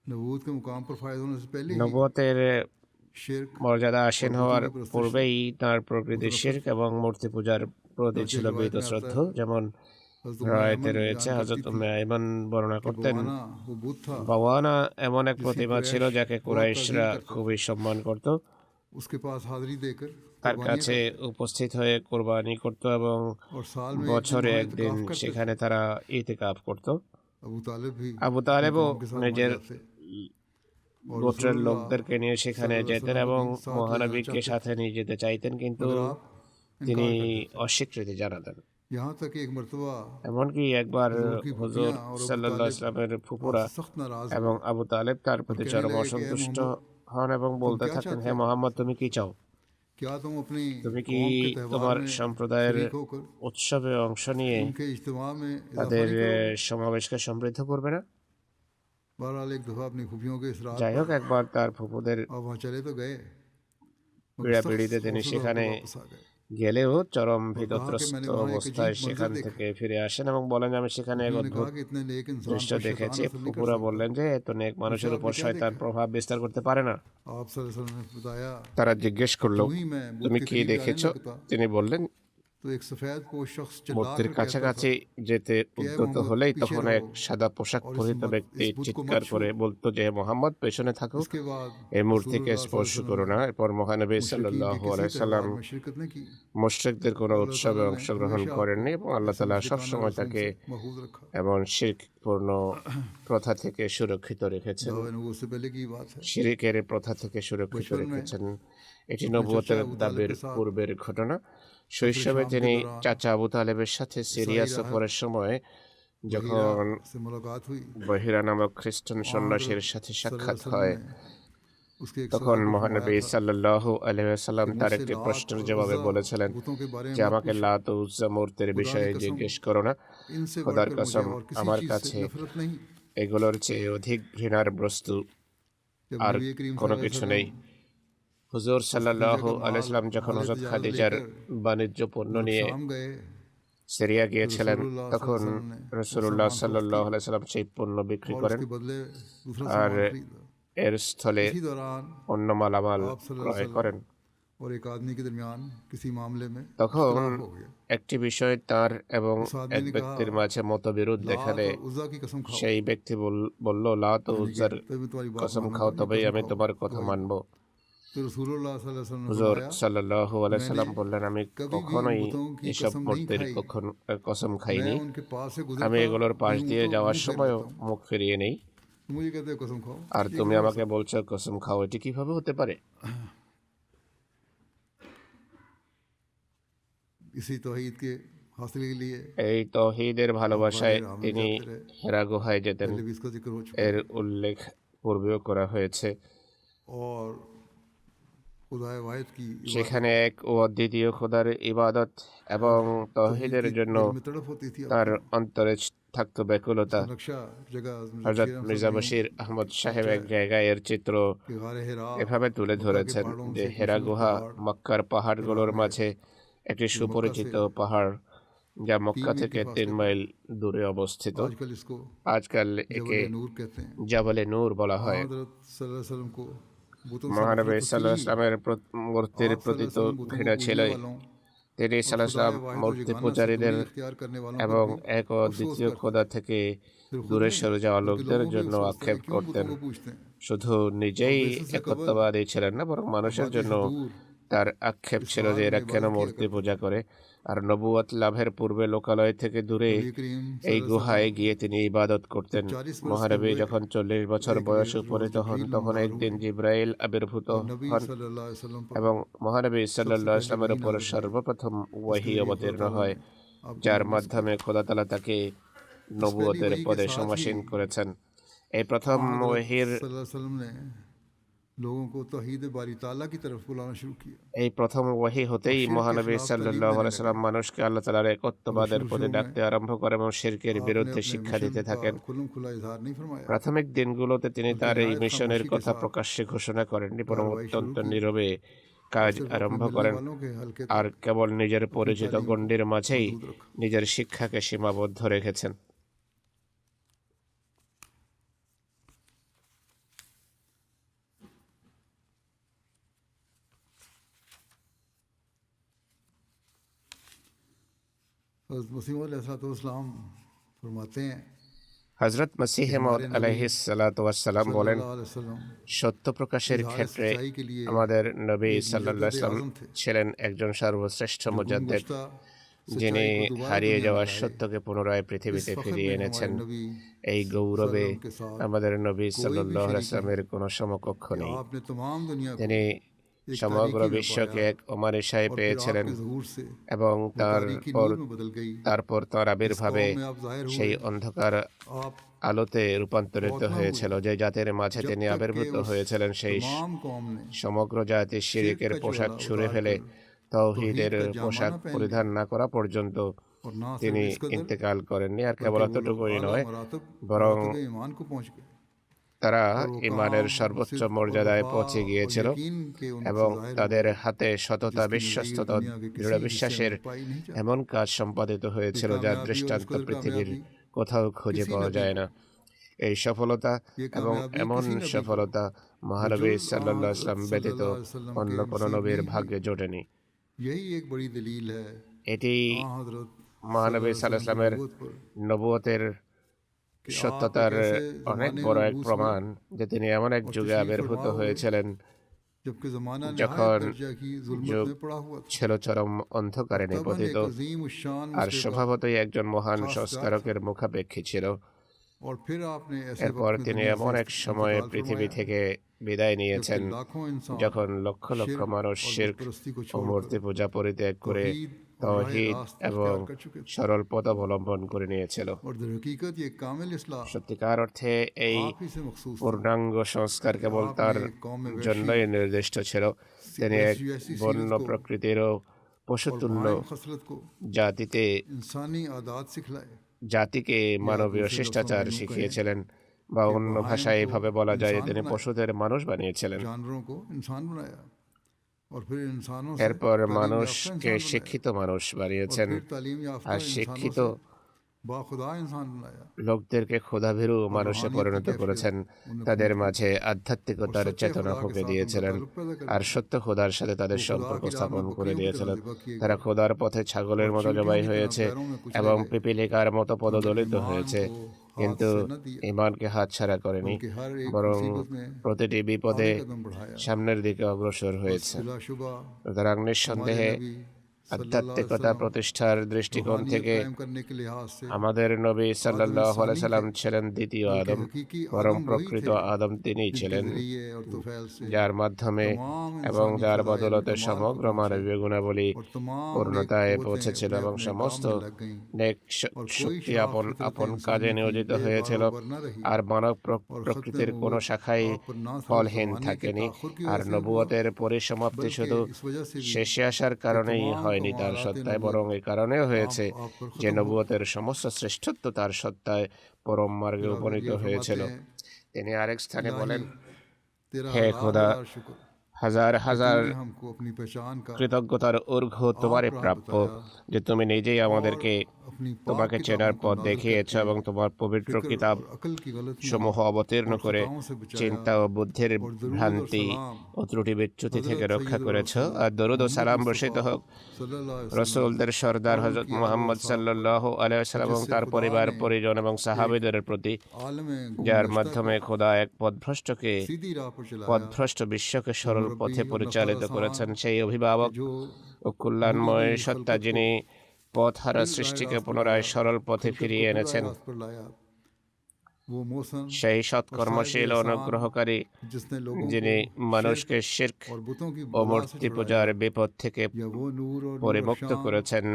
S2: नबूवत के मुकाम पर फायद होने से पहले ही
S3: নবুয়তের
S2: शिर्क
S3: মর্যাদা আসীন হওয়ার পূর্বেই তার প্রকৃতি শিরক এবং মূর্তি পূজার প্রতি ছিল বীতশ্রদ্ধ। যেমন রায়তে রয়েছে, হযরত উম্মে আইমান বর্ণনা করতেন,
S2: बवाना वो बुत था,
S3: বাওয়ানা এমন এক প্রতিমা ছিল যাকে কুরাইশরা খুবই সম্মান করত।
S2: उसके पास हाजिरी देकर
S3: তার কাছে উপস্থিত হয়ে কোরবানি করত এবং
S2: और साल में
S3: বছরে
S2: एक
S3: একদিন
S2: इत्तिकाफ करते।
S3: সেখানে তারা ইতিকাফ করত।
S2: अबू तालिब भी
S3: আবু তালেবও
S2: उनके साथ
S3: নিজের
S2: वहाँ जाते।
S3: গোত্রের লোকদেরকে নিয়ে সেখানে যেতেন এবং মহানবীকে সাথে নিয়ে যেতে চাইতেন, কিন্তু তিনি অস্বীকৃতি জানাতেন।
S2: यहाँ तक कि एक मरतबा
S3: এমনকি একবার হুজুর সাল্লাল্লাহু আলাইহি ওয়াসাল্লামের ফুফুরা
S2: सख्त नाराज
S3: এবং আবু তালেব তার প্রতি চরম অসন্তুষ্ট হন এবং বলতে থাকেন, হে মোহাম্মদ, তুমি কি চাও?
S2: क्या तुम अपनी
S3: তুমি কি
S2: कौम के त्यौहार
S3: তোমার
S2: में
S3: সম্প্রদায়ের
S2: शरीक होकर
S3: উৎসবে অংশ নিয়ে
S2: उनके इज्तिमा में इजाफा
S3: তাদের
S2: नहीं करोगे?
S3: সমাবেশকে সমৃদ্ধ করবে না?
S2: बहरहाल एक दफा अपनी खुफियों के इसरार
S3: যাই হোক, একবার তার ফুফুদের
S2: और वहाँ चले तो गए, मगर
S3: পীড়াপিড়িতে
S2: सख्त
S3: তিনি
S2: हौसला
S3: সেখানে
S2: वापस आ गए।
S3: গেলেও চরম ভীতত্রস্ত অবস্থায় সেখান থেকে ফিরে আসেন এবং বলেন, আমি সেখানে এক
S2: उन्होंने
S3: অদ্ভুত
S2: कहा कि इतने नेक इंसान
S3: দৃশ্য
S2: पर शैतान
S3: দেখেছি।
S2: असर नहीं कर
S3: ফুফুরা বললেন যে এত নেক মানুষের উপর শয়তান প্রভাব বিস্তার করতে পারে না।
S2: सकता। आप सल्लल्लाहु अलैहि वसल्लम ने बताया,
S3: তারা জিজ্ঞেস করলো,
S2: वही मैं
S3: তুমি
S2: मूर्ति
S3: কি
S2: के करीब
S3: দেখেছো?
S2: जाने लगता
S3: তিনি বললেন,
S2: तो एक सफेद पोश शख्स चिल्ला
S3: মূর্তির
S2: कर कहता
S3: কাছাকাছি যেতে উদ্যত হলেই তখন এক সাদা পোশাক পরিহিত ব্যক্তি চিৎকার করে বলতো যে, মোহাম্মদ, পেছনে থাকো,
S2: उसके बाद
S3: এই মূর্তিকে স্পর্শ করো না। এরপর মহানবী সাল্লাল্লাহু আলাইহি সাল্লাম
S2: में शिरकत नहीं की,
S3: মুশরিকদের কোনো উৎসবে অংশগ্রহণ করেননি এবং আল্লাহ তাআলা সবসময় তাকে
S2: महफूज रखा।
S3: এমন শিরকপূর্ণ প্রথা থেকে সুরক্ষিত রেখেছেন,
S2: दावे नबूवत से पहले की बात है।
S3: শিরকের প্রথা থেকে সুরক্ষিত রেখেছেন। এটি নবুয়তের দাবির পূর্বের ঘটনা। শৈশবে তিনি চাচা আবু তালেবের সাথে সিরিয়া সফরের সময় যখন
S2: से मुलाकात हुई,
S3: বহিরা নামক খ্রিস্টান সন্ন্যাসীর সাথে সাক্ষাৎ হয়,
S2: उसके एक
S3: তখন মহানবী সাল্লাল্লাহু আলাইহি ওয়াসাল্লাম তার একটি প্রশ্নের জবাবে বলেছিলেন
S2: बुतों के बारे
S3: যে,
S2: में
S3: আমাকে লাত ও উজ্জা মূর্তির বিষয়ে জিজ্ঞেস করো না।
S2: इनसे
S3: খোদার
S2: बढ़कर
S3: কসম,
S2: मुझे और किसी
S3: আমার
S2: चीज
S3: কাছে
S2: से नफरत नहीं।
S3: এগুলোর চেয়ে অধিক ঘৃণার বস্তু
S2: जब
S3: আর
S2: नबी करीम
S3: কোনো
S2: सल्लल्लाहु
S3: কিছু
S2: अलैहि
S3: নেই। হুজুর সাল্লাল্লাহু আলাইহি ওয়াসাল্লাম যখন হযরত খাদিজার বাণিজ্য পণ্য নিয়ে
S2: वसल्लम शाम गए,
S3: সিরিয়া গিয়েছিলেন, তখন রাসূলুল্লাহ সাল্লাল্লাহু আলাইহি ওয়াসাল্লাম সেই পণ্য বিক্রি
S2: और
S3: করেন
S2: उसके बदले दूसरा
S3: আর
S2: सामान खरीदा।
S3: এর স্থলে
S2: इसी दौरान
S3: অন্য মালামাল
S2: आप सल्लल्लाहु
S3: ক্রয়
S2: अलैहि
S3: করেন।
S2: वसल्लम और एक आदमी के दरमियान किसी मामले में
S3: তখন
S2: इख्तिलाफ हो गया।
S3: একটি বিষয় তার এবং
S2: उस आदमी
S3: এক
S2: ने
S3: ব্যক্তির
S2: कहा,
S3: মাঝে মতবিরোধ
S2: लात
S3: দেখালে
S2: और उज़्ज़ा की कसम खाओ,
S3: সেই ব্যক্তি বলল, লাত ও উজ্জার
S2: तभी तुम्हारी बात
S3: কসম
S2: मानूंगा,
S3: খাও,
S2: नहीं
S3: তবেই
S2: कसम
S3: আমি
S2: खाओ।
S3: তোমার কথা মানব।
S2: तो रसूलुल्लाह सल्लल्लाहु अलैहि वसल्लम ने
S3: হুজুর
S2: फरमाया,
S3: সাল্লাল্লাহু আলাইহি সাল্লাম বললেন, আমি
S2: कभी भी
S3: কখনোই
S2: বুতों की
S3: এসব
S2: कसम नहीं
S3: মূর্তির
S2: खाई।
S3: কসম খাইনি।
S2: मैं उनके पास से
S3: আমি
S2: गुजरता
S3: এগুলোর পাশ
S2: यूं
S3: দিয়ে
S2: तो
S3: যাওয়ার
S2: मुंह फेर
S3: সময়ও
S2: लेता हूं।
S3: মুখ ফিরিয়ে নেই।
S2: मुझे कहते हैं कसम खाओ,
S3: আর
S2: ये
S3: তুমি
S2: कैसे
S3: আমাকে বলছো কসম খাও, এটি কিভাবে হতে পারে?
S2: इसी तौहीद के हासिल के लिए
S3: এই তৌহিদের ভালোবাসায় তিনি হেরা গুহায় যেতেন।
S2: पहले भी इसका जिक्र हो चुका
S3: এর उल्लेখ पूर्वेও করা হয়েছে।
S2: और खुदाए वाहिद की
S3: সেখানে এক ও অদ্বিতীয় খোদার ইবাদত এবং তৌহিদের জন্য
S2: में तड़प होती थी।
S3: তার অন্তরে থাকতো ব্যাকুলতা।
S2: नक्शा जगह
S3: হযরত মির্জা বশির আহমদ সাহেব এক জায়গায় এর চিত্র
S2: के गारे हिरा
S3: এভাবে তুলে ধরেছেন যে, হেরা গুহা মক্কার পাহাড়গুলোর মাঝে একটি সুপরিচিত পাহাড়, যা মক্কা থেকে 3 মাইল দূরে অবস্থিত।
S2: आजकल इसको
S3: আজকাল একে
S2: जबल नूर कहते हैं।
S3: জাবালে নূর বলা হয়।
S2: हज़रत सल्लल्लाहु अलैहि वसल्लम को बुतों से
S3: মহানবী
S2: नफरत
S3: সাল্লাল্লাহু
S2: थी।
S3: আলাইহি ওয়াসাল্লামের মূর্তির প্রতি তো ঘৃণা ছিলই। তিনি সাল্লাল্লাহু আলাইহি ওয়াসাল্লাম মূর্তি পূজারীদের
S2: इख्तियार करने वालों
S3: এবং
S2: को
S3: এক ও দ্বিতীয় খোদা থেকে দূরে সরে যাওয়া লোকদের জন্য আক্ষেপ করতেন।
S2: वो पूछते हैं,
S3: শুধু নিজেই একত্ববাদী ছিলেন না, বরং মানুষের জন্য তার আক্ষেপ ছিল যে এরা কেন মূর্তি পূজা করে। আর নবুয়ত লাভের পূর্বে লোকালয় থেকে দূরে
S2: नबी करीम
S3: এই
S2: सल्लल्लाहु
S3: গুহায় গিয়ে তিনি ইবাদত করতেন।
S2: 40 बरस
S3: মহানবী
S2: के हुए,
S3: যখন 40 বছর বয়সে উপনীত হন তখন একদিন জিব্রাইল আবির্ভূত
S2: और नबी
S3: হন
S2: सल्लल्लाहु अलैहि वसल्लम पर
S3: এবং মহানবী সাল্লাল্লাহু আলাইহি ওয়াসাল্লামের উপর সর্বপ্রথম ওয়াহি অবতীর্ণ হয়, যার মাধ্যমে খোদা তাআলা তাকে নবুয়তের পদে সমাসীন করেছেন। এই প্রথম ওয়াহির
S2: सल्लल्लाहु अलैहि वसल्लम ने लोगों को तौहीद बारी ताला की तरफ बुलाना शुरू किया।
S3: এই প্রথম ওয়াহি হতেই মহানবী সাল্লাল্লাহু আলাইহি সাল্লাম মানুষকে আল্লাহ তাআলার একত্ববাদের পথে ডাকতে আরম্ভ করেন এবং শিরকের বিরুদ্ধে শিক্ষা দিতে থাকেন।
S2: खुलम खुला इजहार नहीं फरमाया।
S3: প্রাথমিক দিনগুলোতে তিনি তার এই মিশনের কথা প্রকাশ্যে ঘোষণা করেননি, বরং অত্যন্ত নীরবে কাজ আরম্ভ করেন
S2: वालों के हल्के
S3: আর কেবল নিজের পরিচিত গণ্ডির মাঝেই নিজের শিক্ষাকে সীমাবদ্ধ রেখেছেন।
S2: हज़रत मसीह अलैहिस्सलाम फरमाते हैं
S3: হযরত মসিহ মাউদ আলাইহিস সালাতু ওয়াস সালাম বলেন,
S2: सल्लल्लाहु अलैहि वसल्लम
S3: সত্য প্রকাশের ক্ষেত্রে
S2: सच्चाई के लिए
S3: আমাদের নবী সাল্লাল্লাহু আলাইহি
S2: मुजद्दिद
S3: সাল্লাম
S2: आज़म थे।
S3: ছিলেন একজন সর্বশ্রেষ্ঠ মুজাদ্দিদ,
S2: गुज़श्ता
S3: যিনি
S2: सच्चाई को दोबारा
S3: হারিয়ে
S2: दुनिया
S3: যাওয়া
S2: में लाए।
S3: সত্যকে পুনরায় পৃথিবীতে
S2: इस फख्र
S3: ফিরিয়ে
S2: में
S3: এনেছেন।
S2: हमारे नबी
S3: এই গৌরবে
S2: सल्लल्लाहु के साथ
S3: আমাদের নবী
S2: कोई भी
S3: সাল্লাল্লাহু আলাইহি
S2: शरीक
S3: সাল্লামের কোনো সমকক্ষ
S2: कि
S3: নেই।
S2: आपने तमाम दुनिया को
S3: তিনি
S2: एक
S3: সমগ্র
S2: तारीकी में
S3: বিশ্বকে
S2: पाया
S3: এক অমানিসায়
S2: और फिर
S3: পেয়েছিলেন
S2: आपके ज़हूर से
S3: এবং
S2: वो तारीकी नूर में बदल गई।
S3: তারপর তার
S2: इस
S3: আবির্ভাবে
S2: कौम में आप ज़ाहिर
S3: সেই
S2: हुए,
S3: অন্ধকার
S2: आप
S3: আলোতে রূপান্তরিত হয়েছিল। যে জাতির মাঝে
S2: जब
S3: তিনি
S2: तक के
S3: আবির্ভূত
S2: उस
S3: হয়েছিলেন সেই
S2: तमाम कौम ने
S3: সমগ্র জাতি শিরকের
S2: शिरक का
S3: পোশাক
S2: चोला
S3: ছুঁড়ে
S2: उतार
S3: ফেলে
S2: कर
S3: তাওহীদের
S2: तौहीद का
S3: পোশাক
S2: जामाना पहन
S3: পরিধান না করা পর্যন্ত
S2: और ना सिर्फ
S3: তিনি
S2: इस कदर
S3: ইন্তেকাল করেননি। আর কেবল
S2: बल्कि वो लोग
S3: এতটুকুই
S2: आला
S3: নয়,
S2: मरातब
S3: বরং
S2: मरातब ईमान को पहुंच गए
S3: তারা
S2: और वो
S3: ইমানের
S2: काम
S3: সর্বোচ্চ
S2: सिद्क और
S3: মর্যাদায়
S2: वफा
S3: পৌঁছে
S2: और
S3: গিয়েছিল
S2: यकीन के उनसे
S3: এবং
S2: ज़ाहिर हुआ,
S3: তাদের হাতে সততা,
S2: जिसकी
S3: বিশ্বস্ততা,
S2: नज़ीर दुनिया के किसी
S3: দৃঢ়
S2: हिस्से
S3: বিশ্বাসের
S2: में पाई नहीं जाती।
S3: এমন কাজ সম্পাদিত হয়েছিল
S2: ये
S3: যার
S2: कामयाबी और
S3: দৃষ্টান্ত
S2: इस कदर
S3: পৃথিবীর
S2: कामयाबी
S3: কোথাও খুঁজে
S2: किसी
S3: পাওয়া
S2: नबी
S3: যায় না। এই সফলতা
S2: ये
S3: এবং
S2: कामयाबी
S3: এমন
S2: किसी नबी को
S3: সফলতা মহানবী
S2: बजुज़
S3: সাল্লাল্লাহু আলাইহি
S2: हज़रत
S3: সাল্লাম ব্যতীত
S2: सल्लल्लाहु अलैहि वसल्लम
S3: অন্য
S2: के
S3: কোনো
S2: नसीब
S3: নবীর
S2: नहीं
S3: ভাগ্যে জোটেনি।
S2: हुई। यही एक बड़ी दलील है
S3: এটি
S2: हाँ हज़रत
S3: মহানবী সাল্লাল্লাহু আলাইহি সাল্লামের
S2: नबूवत पर
S3: নবুয়তের
S2: कि आप
S3: সত্যতার
S2: एक ऐसे
S3: অনেক
S2: ज़माने
S3: বড়
S2: में
S3: এক
S2: रूस
S3: প্রমাণ
S2: हुए
S3: যে তিনি এমন এক
S2: और
S3: যুগে
S2: तशरीफ़
S3: আবির্ভূত
S2: फरमा हुए
S3: হয়েছিলেন
S2: जबकि ज़माना
S3: যখন
S2: नहायत दर्जा की जुल्मत
S3: যুগ
S2: में पड़ा हुआ था।
S3: ছিল চরম অন্ধকারে
S2: तबन
S3: নিপতিত,
S2: एक अजीम उश्शान
S3: আর
S2: मुस्तफ़ा
S3: স্বভাবতই একজন মহান
S2: खास
S3: সংস্কারকের মুখাপেক্ষী ছিল।
S2: और फिर आपने ऐसे
S3: এরপর
S2: वक्त में
S3: তিনি
S2: दुनिया
S3: এমন
S2: से
S3: এক সময়ে
S2: इंतकाल
S3: পৃথিবী
S2: फरमाया
S3: থেকে বিদায় নিয়েছেন
S2: जबकि लाखों इंसान
S3: যখন লক্ষ লক্ষ
S2: शिर्क
S3: মানুষ
S2: और
S3: শিরক
S2: बुतपरस्ती को
S3: ও
S2: छोड़कर
S3: মূর্তি পূজা পরিত্যাগ করে
S2: तौहीद और राह
S3: তাওহীদ
S2: रास्त
S3: এবং
S2: इख्तियार कर चुके थे।
S3: সরল পথ অবলম্বন করে নিয়েছিল।
S2: और दर हकीकत ये कामिल इस्लाह
S3: সত্যিকার অর্থে এই
S2: आप ही से मखसूस था।
S3: পূর্ণাঙ্গ সংস্কার কেবল
S2: आपने
S3: তার
S2: एक कौम में
S3: জন্যই নির্দিষ্ট ছিল। তিনি এক
S2: ऐसी
S3: বন্য
S2: सीरत को
S3: প্রকৃতির ও
S2: और
S3: পশুতুল্য
S2: बाइम खसलत को
S3: জাতিতে
S2: इंसानी आदात सिखलाए।
S3: জাতিকে মানবীয়
S2: दूसरे
S3: শিষ্টাচার
S2: लफ्ज़ों में यूं
S3: শিখিয়েছিলেন, বা
S2: कि
S3: অন্য
S2: बाइम
S3: ভাষায়
S2: को
S3: এভাবে বলা যায় যে
S2: इंसान
S3: তিনি
S2: बनाया,
S3: পশুদের মানুষ বানিয়েছিলেন।
S2: जानवरों को इंसान बनाया और फिर इंसानों से
S3: এরপর
S2: तालीम याफ्ता
S3: মানুষকে
S2: इंसान बनाया
S3: শিক্ষিত মানুষ
S2: और
S3: বানিয়েছেন
S2: फिर तालीम याफ्ता
S3: আর
S2: इंसानों
S3: শিক্ষিত
S2: से बाखुदा इंसान बनाया।
S3: লোকদেরকে ক্ষুধাভীরু মানুষে
S2: রুহানিয়ত
S3: পরিণত
S2: की
S3: করেছেন,
S2: कैफियत
S3: তাদের
S2: उन्हें
S3: মাঝে আধ্যাত্মিকতার
S2: और सच्चे
S3: চেতনা
S2: खुदा के
S3: ফুঁকে
S2: साथ
S3: দিয়েছিলেন
S2: उनका ताल्लुक पैदा
S3: আর
S2: करके
S3: সত্য খোদার সাথে তাদের
S2: वो खुदा
S3: সম্পর্ক
S2: की राह में
S3: স্থাপন করে
S2: बकरियों की
S3: দিয়েছিলেন।
S2: तरह ज़िबा किए
S3: তারা
S2: गए
S3: খোদার পথে ছাগলের
S2: और
S3: মতো
S2: चींटियों
S3: জবাই
S2: की तरह
S3: হয়েছে
S2: पैरों में कुचले
S3: এবং
S2: गए।
S3: পিপীলিকার মতো
S2: लेकिन
S3: পদদলিত
S2: ईमान
S3: হয়েছে,
S2: को हाथ
S3: কিন্তু
S2: से न दिया
S3: ইমানকে হাতছাড়া করেনি,
S2: बल्कि हर एक
S3: বরং
S2: मुसीबत में
S3: প্রতিটি বিপদে
S2: आगे कदम बढ़ाया।
S3: সামনের দিকে অগ্রসর হয়েছে।
S2: बिलाशुबा
S3: সুতরাং
S2: हमारे
S3: নিঃসন্দেহে
S2: नबी
S3: আধ্যাত্মিকতা প্রতিষ্ঠার দৃষ্টিকোণ
S2: रूहानियत
S3: থেকে
S2: कायम करने के लिहाज से
S3: আমাদের নবী সাল্লাল্লাহু আলাইহি সাল্লাম ছিলেন দ্বিতীয়
S2: बल्कि
S3: আদম,
S2: हकीकी
S3: বরং
S2: आदम वही
S3: প্রকৃত
S2: थे
S3: আদম তিনিই
S2: जिनके
S3: ছিলেন,
S2: जरिए और तुफैल से
S3: যার মাধ্যমে
S2: तमाम
S3: এবং
S2: इंसानी
S3: যার
S2: फज़ाइल में
S3: বদলতে
S2: कमाल को
S3: সমগ্র
S2: पहुंचे
S3: মানবীয় গুণাবলী
S2: और तमाम नेक
S3: পূর্ণতায়
S2: कुव्वतें
S3: পৌঁছেছিল
S2: अपने
S3: এবং
S2: अपने
S3: সমস্ত
S2: काम में लग गईं
S3: নেক
S2: और कोई
S3: শক্তি
S2: शाख
S3: আপন
S2: फितरत
S3: আপন
S2: इंसानी
S3: কাজে
S2: की
S3: নিয়োজিত হয়েছিল,
S2: बेबावर न रही
S3: আর মানব
S2: और
S3: প্রকৃতির
S2: ख़त्म
S3: কোনো
S2: नबूवत
S3: শাখাই
S2: आप पर ना सिर्फ
S3: ফলহীন
S2: ज़माने के
S3: থাকেনি।
S2: ताख़ुर की
S3: আর
S2: वजह से हुआ
S3: নবুয়তের পরিসমাপ্তি
S2: बल्कि
S3: শুধু
S2: इस वजह से भी
S3: শেষে আসার কারণেই
S2: तमाम
S3: হয়নি তার
S2: कमालात
S3: সত্তায়,
S2: नबूवत
S3: বরং এই কারণেও হয়েছে
S2: आप पर
S3: যে
S2: ख़त्म हो
S3: নবুয়তের সমস্ত শ্রেষ্ঠত্ব তার সত্তায় পরম মার্গে
S2: फिर
S3: উপনীত
S2: ये
S3: হয়েছিল।
S2: फरमाते हैं
S3: তিনি আরেক স্থানে বলেন,
S2: तेरा
S3: হে
S2: हजार
S3: খোদা,
S2: हजार शुक्र
S3: হাজার
S2: कि
S3: হাজার
S2: तूने हमको अपनी पहचान का
S3: কৃতজ্ঞতার ঊর্ধ্ব তোমারই
S2: आप
S3: প্রাপ্য
S2: बताया
S3: যে তুমি নিজেই
S2: और
S3: আমাদেরকে
S2: अपनी पाक
S3: তোমাকে চেনার
S2: किताबों को
S3: পথ
S2: नाज़िल
S3: দেখিয়েছ
S2: करके
S3: এবং তোমার পবিত্র
S2: फिक्र
S3: কিতাব
S2: और अकल की गलतियों
S3: সমূহ অবতীর্ণ
S2: और
S3: করে
S2: खताओं से बचाया
S3: চিন্তা ও বুদ্ধির
S2: और दरूद और
S3: ভ্রান্তি
S2: सलाम
S3: ও ত্রুটি বিচ্যুতি থেকে
S2: हज़रत
S3: রক্ষা
S2: सैयदुल
S3: করেছ।
S2: रसूल
S3: আর দরুদ ও সালাম
S2: मोहम्मद
S3: বর্ষিত
S2: मुस्तफ़ा
S3: হোক
S2: सल्लल्लाहु अलैहि वसल्लम
S3: রসুলদের সর্দার
S2: और
S3: হযরত
S2: उनकी
S3: মুহাম্মদ
S2: आले व
S3: সাল্লাল্লাহু আলাইহি ওয়াসাল্লাম এবং
S2: जिससे
S3: তার
S2: खुदा
S3: পরিবার
S2: ने
S3: পরিজন এবং সাহাবীদের প্রতি,
S2: आलम
S3: যার
S2: गुमगश्ता
S3: মাধ্যমে
S2: को
S3: খোদা এক পথভ্রষ্টকে
S2: सीधी राह पर चलाया
S3: পথভ্রষ্ট বিশ্বকে সরল পথে পরিচালিত করেছেন, সেই অভিভাবক ও কল্যাণময় সত্তা যিনি পথহারা সৃষ্টিকে পুনরায় সরল পথে ফিরিয়ে এনেছেন, সেই সৎকর্মশীল অনুগ্রহকারী যিনি মানুষকে শিরক ও মূর্তি পূজার বিপদ থেকে পরিমুক্ত করেছেন,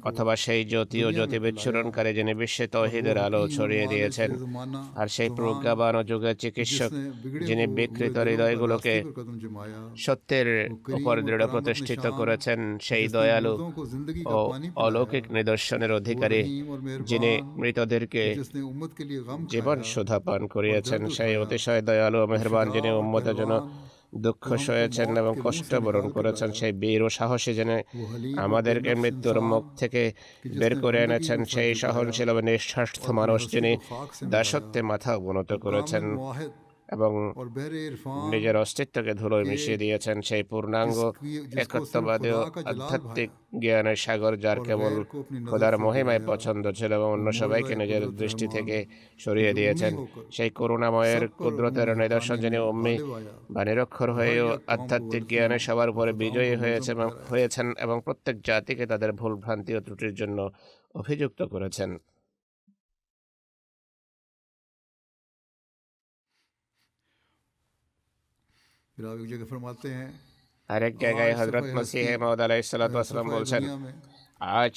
S3: অথবা সেই জ্যোতি ও জ্যোতি বিচ্ছুরণকারী যিনি বিশ্বে তৌহিদের আলো ছড়িয়ে দিয়েছেন, আর সেই প্রজ্ঞাবান ও যুগের চিকিৎসক যিনি বিকৃত হৃদয়গুলোকে সত্যের উপর দৃঢ় প্রতিষ্ঠিত করেছেন, সেই দয়ালু ও অলৌকিক নিদর্শনের অধিকারী যিনি মৃতদেরকে জীবন সুধা পান করিয়েছেন, সেই অতিশয় দয়ালু ও মেহেরবান যিনি উম্মতের জন্য দুঃখ সয়েছেন এবং কষ্ট বরণ করেছেন, সেই বীর ও সাহসী যিনি আমাদেরকে মৃত্যুর মুখ থেকে বের করে এনেছেন, সেই সহনশীল ও নিঃস্বার্থ মানুষ যিনি দাসত্বে মাথা অবনত করেছেন এবং নিজের অস্তিত্বকে ধুলোয় মিশিয়ে দিয়েছেন, সেই পূর্ণাঙ্গ একত্ববাদী ও আধ্যাত্মিক জ্ঞানের সাগর যার কেবল খোদার মহিমায় পছন্দ ছিল এবং অন্য সবাইকে নিজের দৃষ্টি থেকে সরিয়ে দিয়েছেন, সেই করুণাময়ের কুদরতের নিদর্শন যিনি উম্মি বা নিরক্ষর হয়েও আধ্যাত্মিক জ্ঞানে সবার উপরে বিজয়ী হয়েছেন এবং প্রত্যেক জাতিকে তাদের ভুল ভ্রান্তি ও ত্রুটির জন্য অভিযুক্ত করেছেন। আরেক জায়গায় হযরত মসিহ মাউদ আলাইহিসসালাতু ওয়াসসালাম বলছেন, আজ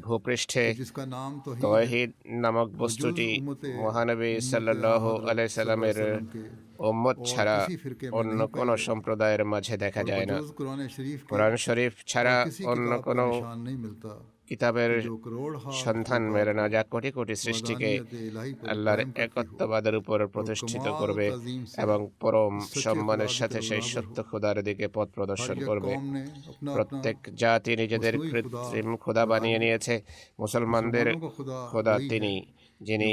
S3: ভূপৃষ্ঠে তাওহীদ নামক বস্তুটি মহানবী সাল্লাল্লাহু আলাইহি সাল্লামের উম্মত ছাড়া অন্য কোন সম্প্রদায়ের মাঝে দেখা যায় না। কোরআন শরীফ ছাড়া অন্য কোন কিতাবের সন্ধান মেলে না যা কোটি কোটি সৃষ্টিকে আল্লাহর একত্ববাদের উপর প্রতিষ্ঠিত করবে এবং পরম সম্মানের সাথে সেই সত্য খোদার দিকে পথ প্রদর্শন করবে। প্রত্যেক জাতি নিজেদের কৃত্রিম খোদা বানিয়ে নিয়েছে। মুসলমানদের খোদা তিনি যিনি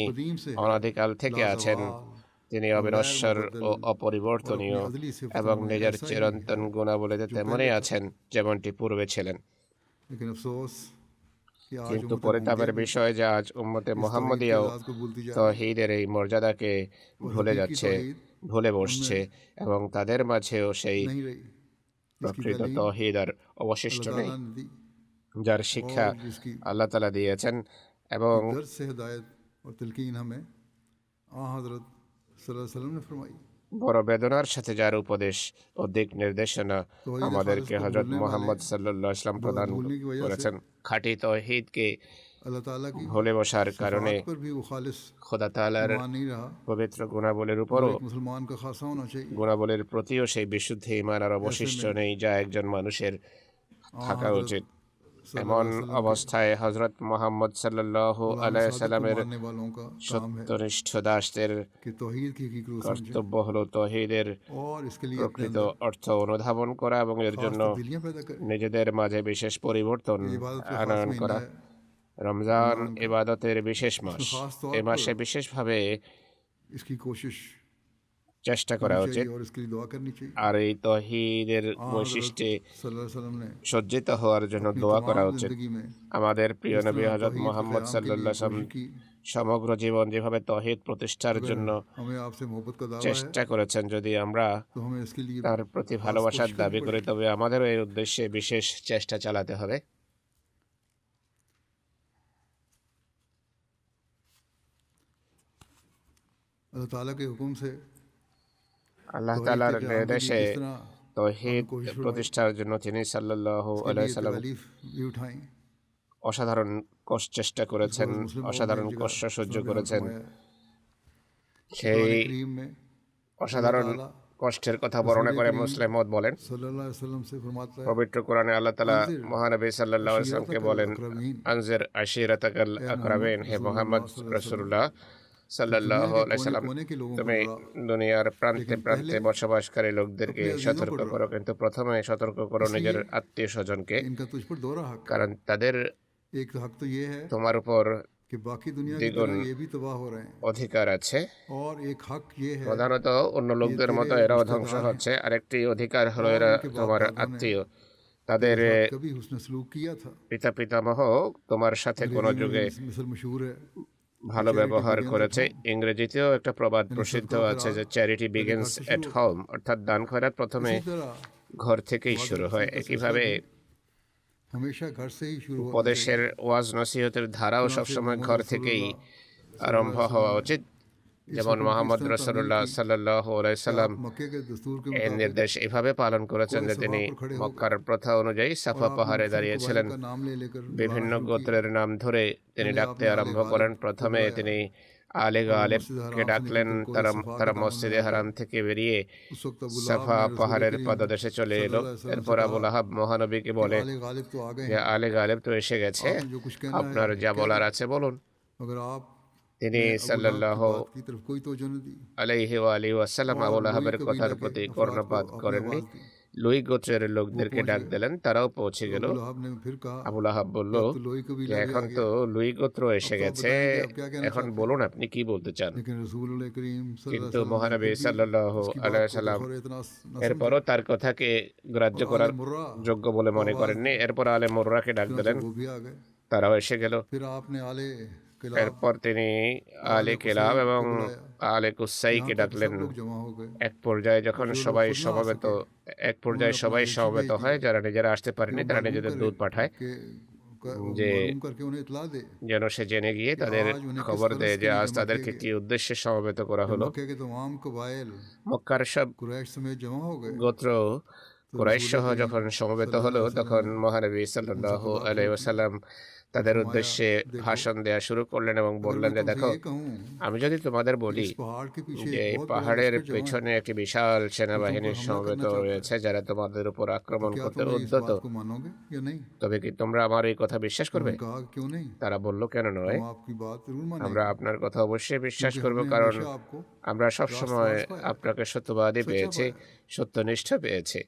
S3: অনাদিকাল থেকে আছেন, তিনি অবিনশ্বর ও অপরিবর্তনীয় এবং নিজের চিরন্তন গুণাবলীতে তেমনই আছেন যেমনটি পূর্বে ছিলেন। কিন্তু পরিতাপের বিষয় যে আজ উম্মতে মুহাম্মদিয়াও তাওহীদের এই মর্যাদাকে ভুলে যাচ্ছে, ভুলে বসছে এবং তাদের মাঝেও সেই প্রকৃত তাওহীদ আর অবশিষ্ট নেই যার শিক্ষা আল্লাহ তাআলা দিয়েছেন। এবং বড় বেদনার সাথে যার উপদেশ ও দিক নির্দেশনা আমাদেরকে হযরত মুহাম্মদ সাল্লাল্লাহু আলাইহি ওয়াসাল্লাম প্রদান করেছেন, খাঁটি তাওহীদকে ভুলে বসার কারণে খোদা তাআলার পবিত্র গুণাবলীর উপরও গুণাবলীর প্রতিও সেই বিশুদ্ধ ঈমান আর অবশিষ্ট নেই যা একজন মানুষের থাকা উচিত। এমন অবস্থায় হযরত মুহাম্মদ সাল্লাল্লাহু আলাইহি ওয়াসাল্লামের সত্যনিষ্ঠ দাসদের কর্তব্য হলো তাওহীদের প্রকৃত অর্থ অনুধাবন করা এবং এর জন্য নিজেদের মাঝে বিশেষ পরিবর্তন আনয়ন করা। রমজান ইবাদতের বিশেষ মাস, এই মাসে বিশেষভাবে চেষ্টা করা উচিত আর এই তাওহীদের বৈশিষ্ট্যে সজ্জিত হওয়ার জন্য দোয়া করা উচিত। আমাদের প্রিয় নবী হযরত মুহাম্মদ সাল্লাল্লাহু আলাইহি ওয়াসাল্লাম সমগ্র জীবন যেভাবে তাওহীদ প্রতিষ্ঠার জন্য চেষ্টা করেছেন, যদি আমরা তার প্রতি ভালোবাসার দাবি করি তবে আমাদেরও এই উদ্দেশ্যে বিশেষ চেষ্টা চালাতে হবে। আল্লাহ তাআলার নির্দেশে তাওহীদ প্রতিষ্ঠার জন্য তিনি সাল্লাল্লাহু আলাইহি ওয়াসাল্লাম অসাধারণ চেষ্টা করেছেন, অসাধারণ কষ্ট সহ্য করেছেন। সেই অসাধারণ কষ্টের কথা বর্ণনা করে মুসলিম মত বলেন, পবিত্র কোরআনে আল্লাহ তাআলা মহানবী সাল্লাল্লাহু আলাইহি ওয়াসাল্লামকে বলেন, আনজির আশিরাতাকাল আকরাবিন, হে মুহাম্মদ রাসূলুল্লাহ সাল্লাল্লাহু আলাইহি ওয়াসাল্লাম, তুমি দুনিয়ার প্রান্তে প্রান্তে বসবাসকারী লোকদেরকে সতর্ক করো, কিন্তু প্রথমে সতর্ক করো নিজের আত্মীয় স্বজনকে, কারণ তাদের তোমার উপর দ্বিগুণ অধিকার আছে। প্রধানত অন্য লোকদের মতো এরাও ধ্বংস হচ্ছে। আরেকটি অধিকার হলো এরা তোমার আত্মীয়, তাদের পিতা পিতামহ তোমার সাথে কোনো যুগে ভালো ব্যবহার করেছে। ইংরেজিতেও একটা প্রবাদ প্রসিদ্ধ আছে যে চ্যারিটি বিগিনস এট হোম, অর্থাৎ দান খয়রাত প্রথমে
S2: इसी तरह
S3: ঘর থেকেই
S2: वाद
S3: শুরু হয়।
S2: रसूल का
S3: একইভাবে
S2: सिलसिला भी हमेशा घर से ही शुरू होना चाहिए।
S3: উপদেশের ওয়াজ নসিহতের ধারাও সবসময় ঘর থেকেই আরম্ভ হওয়া উচিত। যেমন মোহাম্মদ রাসূলুল্লাহ সাল্লাল্লাহু আলাইহি সাল্লাম
S2: आप मक्के के दस्तूर के
S3: এর
S2: मुताबिक
S3: নির্দেশ এভাবে পালন করেছেন যে তিনি মক্কার প্রথা অনুযায়ী সাফা পাহাড়ে দাঁড়িয়েছিলেন।
S2: का नाम ले लेकर
S3: বিভিন্ন গোত্রের নাম ধরে তিনি ডাকতে আরম্ভ করেন। প্রথমে তিনি আলে গালেবকে ডাকলেন। তারা মসজিদে হারাম থেকে বেরিয়ে
S2: उस वक्त अबू
S3: সাফা পাহাড়ের পাদদেশে চলে এলো। এরপর আবু লাহাব মহানবীকে বলে
S2: गालिब तो आ गए
S3: যে আলে গালেব তো এসে গেছে,
S2: जो कुछ कहना
S3: আপনার যা বলার আছে বলুন।
S2: मगर आप
S3: তিনি সাল্লাল্লাহু
S2: की तरफ कोई तवज्जो न दी।
S3: আলাইহি ওয়া আলিহি ওয়াসাল্লাম আবু লাহাবের কথার প্রতি কর্ণপাত করেননি। লুই গোত্রের লোকদেরকে ডাক দিলেন, তারাও পৌঁছে গেল।
S2: अबू लहब ने फिर कहा
S3: আবু লাহাব বলল
S2: तो लोई
S3: যে
S2: कबीला भी
S3: এখন
S2: आ
S3: তো
S2: गया।
S3: লুই গোত্র এসে গেছে, এখন বলুন আপনি কি বলতে চান।
S2: लेकिन रसूल करीम
S3: কিন্তু মহানবী সাল্লাল্লাহু আলাইহি ওয়াসাল্লাম এরপরও তার কথাকে গ্রাহ্য করার যোগ্য বলে মনে করেননি। এরপর আলে মুররাকে ডাক দিলেন,
S2: वो भी आ गए।
S3: তারাও এসে গেল।
S2: फिर आपने आले
S3: এরপর তিনি আলে কেলাব এবং আলে কুসাইকে ডাকলেন।
S2: लोग जमा हो गए।
S3: এক পর্যায়ে সবাই সমবেত হয়। যারা নিজেরা আসতে পারেনি তারা নিজেদের দূত পাঠায়
S2: कि
S3: যে
S2: मालूम करके उन्हें इतला दे
S3: যেন সে জেনে গিয়ে তাদের খবর দেয় যে আজ তাদেরকে কি উদ্দেশ্যে সমবেত করা হলো।
S2: मक्के के तमाम कबाइल
S3: মক্কার सব
S2: कुरैश समेत जमा हो गए।
S3: গোত্র কুরাইশ সহ যখন সমবেত হলো তখন মহানবী সাল্লাল্লাহু আলাইহি ওয়াসাল্লাম তাদের উদ্দেশ্যে ভাষণ দেওয়া শুরু করলেন এবং বললেন যে দেখো,
S2: ये कहूँ
S3: আমি যদি তোমাদের বলি
S2: पहाड़ के पीछे
S3: যে এই পাহাড়ের পেছনে একটি বিশাল সেনাবাহিনীর সমবেত রয়েছে যারা তোমাদের উপর আক্রমণ
S2: क्या
S3: করতে
S2: तुम इस
S3: উদ্যত,
S2: बात को मानोगे या नहीं?
S3: তবে কি তোমরা আমার এই কথা বিশ্বাস করবে?
S2: उन्होंने कहा क्यों नहीं,
S3: তারা বলল কেন নয়,
S2: हम आपकी बात जरूर मानेंगे।
S3: আমরা আপনার কথা অবশ্যই বিশ্বাস করব,
S2: हमने
S3: কারণ
S2: हमेशा आपको
S3: আমরা সবসময় আপনাকে সত্যবাদী পেয়েছি, সত্যনিষ্ঠ পেয়েছি।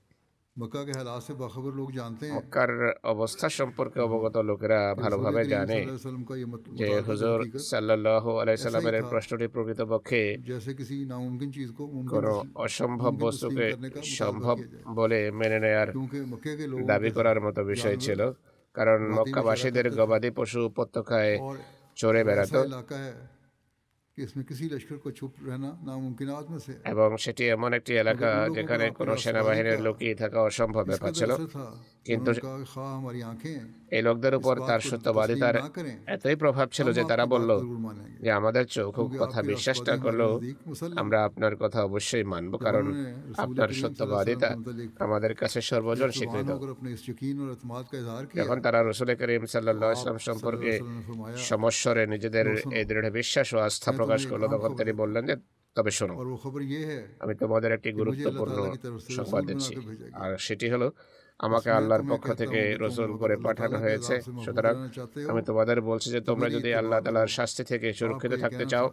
S2: मक्का के हालात से बाखबर लोग जानते हैं।
S3: মক্কার অবস্থা সম্পর্কে অবগত লোকেরা ভালোভাবে
S2: रसूल
S3: জানে
S2: करीम सल्लल्लाहु अलैहि वसल्लम का ये
S3: যে হুজুর সাল্লাল্লাহু আলাইহি সাল্লামের এই প্রশ্নটি প্রকৃতপক্ষে
S2: जैसे किसी नामुमकिन चीज को मुमकिन
S3: কোনো অসম্ভব বস্তুকে সম্ভব বলে মেনে নেয়ার
S2: क्योंकि मक्के के लोग
S3: দাবি করার মতো বিষয় ছিল, কারণ মক্কাবাসীদের গবাদি পশু উপত্যকায়
S2: और
S3: চড়ে
S2: ऐसा
S3: বেড়াতো
S2: इलाका है कि इसमें किसी लश्कर को छुप रहना नामुमकिनात में से है।
S3: এবং সেটি এমন একটি এলাকা যেখানে কোনো সেনাবাহিনীর লুকিয়ে থাকা অসম্ভব ব্যাপার ছিল।
S2: असर था
S3: কিন্তু
S2: उन्होंने कहा खा हमारी आंखें
S3: এই লোকদের উপর তার সত্যবাদিতার
S2: ना करें
S3: এতই প্রভাব ছিল যে তারা বলল
S2: जरूर मानेंगे।
S3: যে আমাদের চোখ কথা বিশ্বাস না করলেও আমরা আপনার কথা অবশ্যই মানব, কারণ আপনার সত্যবাদিতা আমাদের কাছে সর্বজন স্বীকৃত।
S2: होकर अपने इस यकीन और एतमाद का इजहार किया।
S3: যখন তারা রসুল করিম সাল্লাল্লাহু আলাইহি ওয়াসাল্লাম সম্পর্কে সমস্বরে নিজেদের এই দৃঢ় বিশ্বাস ও আস্থা প্রকাশ করলো, তখন তিনি বললেন যে তবে শোনো,
S2: और वो खबर ये है
S3: আমি তোমাদের একটি গুরুত্বপূর্ণ সংবাদ দিচ্ছি, আর সেটি হলো আমাকে আল্লাহর পক্ষ থেকে রসুল করে পাঠানো হয়েছে। সুতরাং আমি তোমাদের বলছি যে তোমরা যদি আল্লাহ তাআলার শাস্তি থেকে সুরক্ষিত থাকতে চাও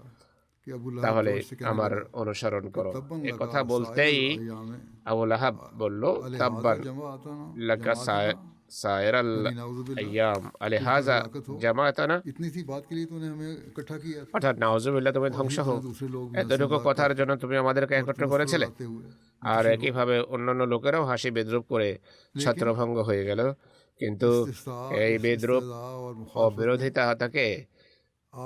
S2: कि अबू लहब
S3: তাহলে
S2: को इससे कहने
S3: আমার
S2: लगा,
S3: অনুসরণ করো।
S2: तब्बन
S3: এ
S2: लगा
S3: কথা
S2: साइर
S3: বলতেই
S2: अय्यामे,
S3: আবু লাহাব বলল,
S2: अलिहाजा
S3: তাব্বান
S2: जमाअतना,
S3: লাকা সায়রাল
S2: नाउजुबिल्लाह,
S3: আইয়াম আলিহাজা জামাতানা,
S2: इतनी सी बात के लिए तूने हमें इकट्ठा किया था।
S3: অর্থাৎ নাউজুবিল্লাহ তুমি ধ্বংস হও,
S2: दूसरे लोग भी
S3: এতটুকু কথার জন্য তুমি আমাদেরকে একত্র করেছিলে।
S2: आते हुए
S3: আর একইভাবে অন্যান্য লোকেরাও হাসি বিদ্রুপ করে ছত্রভঙ্গ হয়ে গেল। কিন্তু এই বিদ্রুপ
S2: और
S3: ও বিরোধিতা তাকে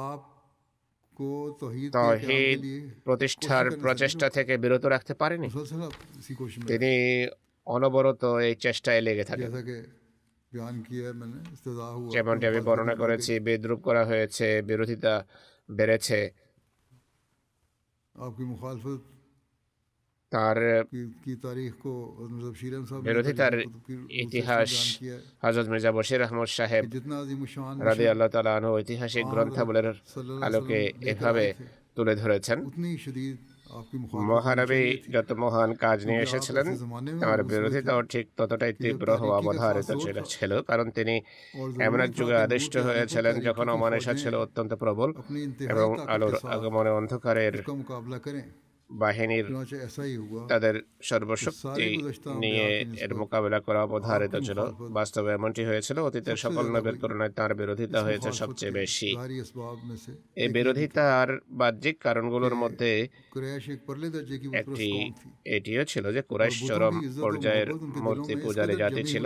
S2: आपको तौहीद के
S3: তাওহীদ
S2: क़याम के लिए
S3: প্রতিষ্ঠার প্রচেষ্টা থেকে বিরত রাখতে পারেনি।
S2: मुसलसल आप इसी कोशिश में,
S3: তিনি অনবরত এই চেষ্টায় লেগে থাকেন।
S2: जैसा कि बयान किया है मैंने, इस्तज़ा हुआ,
S3: যেমনটি আমি বর্ণনা করেছি, বিদ্রুপ করা হয়েছে, বিরোধিতা বেড়েছে,
S2: आपकी मुखालफत
S3: তার
S2: की तारीख को मतलब शीर अहमद साहब ने
S3: বিরোধিতার
S2: कुतुब की
S3: ইতিহাস
S2: बयान किया है
S3: হযরত মির্জা বশির আহমদ সাহেব
S2: कि जितना अज़ीमुशान
S3: রাদিয়াল্লাহু তাআলা আনহু ঐতিহাসিক গ্রন্থাবলীর আলোকে এভাবে তুলে ধরেছেন।
S2: उतनी शदीद आपकी मुखालफत
S3: মহানবী যত মহান কাজ নিয়ে এসেছিলেন তার বিরোধিতাও ঠিক ততটাই তীব্র হওয়া অবধারিত ছিল, কারণ তিনি এমন এক যুগে আদিষ্ট হয়েছিলেন যখন অমানুষা ছিল অত্যন্ত প্রবল
S2: अपनी
S3: এবং
S2: इंतहाई
S3: আলোর আগমনে অন্ধকারের
S2: का मुकाबला करें।
S3: বাহিনীর
S2: चुनांचे ऐसा ही हुआ।
S3: তাদের সর্বশক্তি নিয়ে এর মোকাবেলা করা অবধারিত ছিল। বাস্তবে এমনটি হয়েছিল, অতীতের সকল নবীর তুলনায় তার বিরোধিতা হয়েছে সবচেয়ে বেশি।
S2: ज़ाहिरी असबाब में से
S3: এই বিরোধিতার বাহ্যিক কারণগুলোর মধ্যে
S2: कुरैश एक परले दर्जे की
S3: একটি
S2: बुतपरस्त कौम थी।
S3: এটিও ছিল যে কুরাইশ চরম পর্যায়ের মূর্তি পূজারী জাতি ছিল।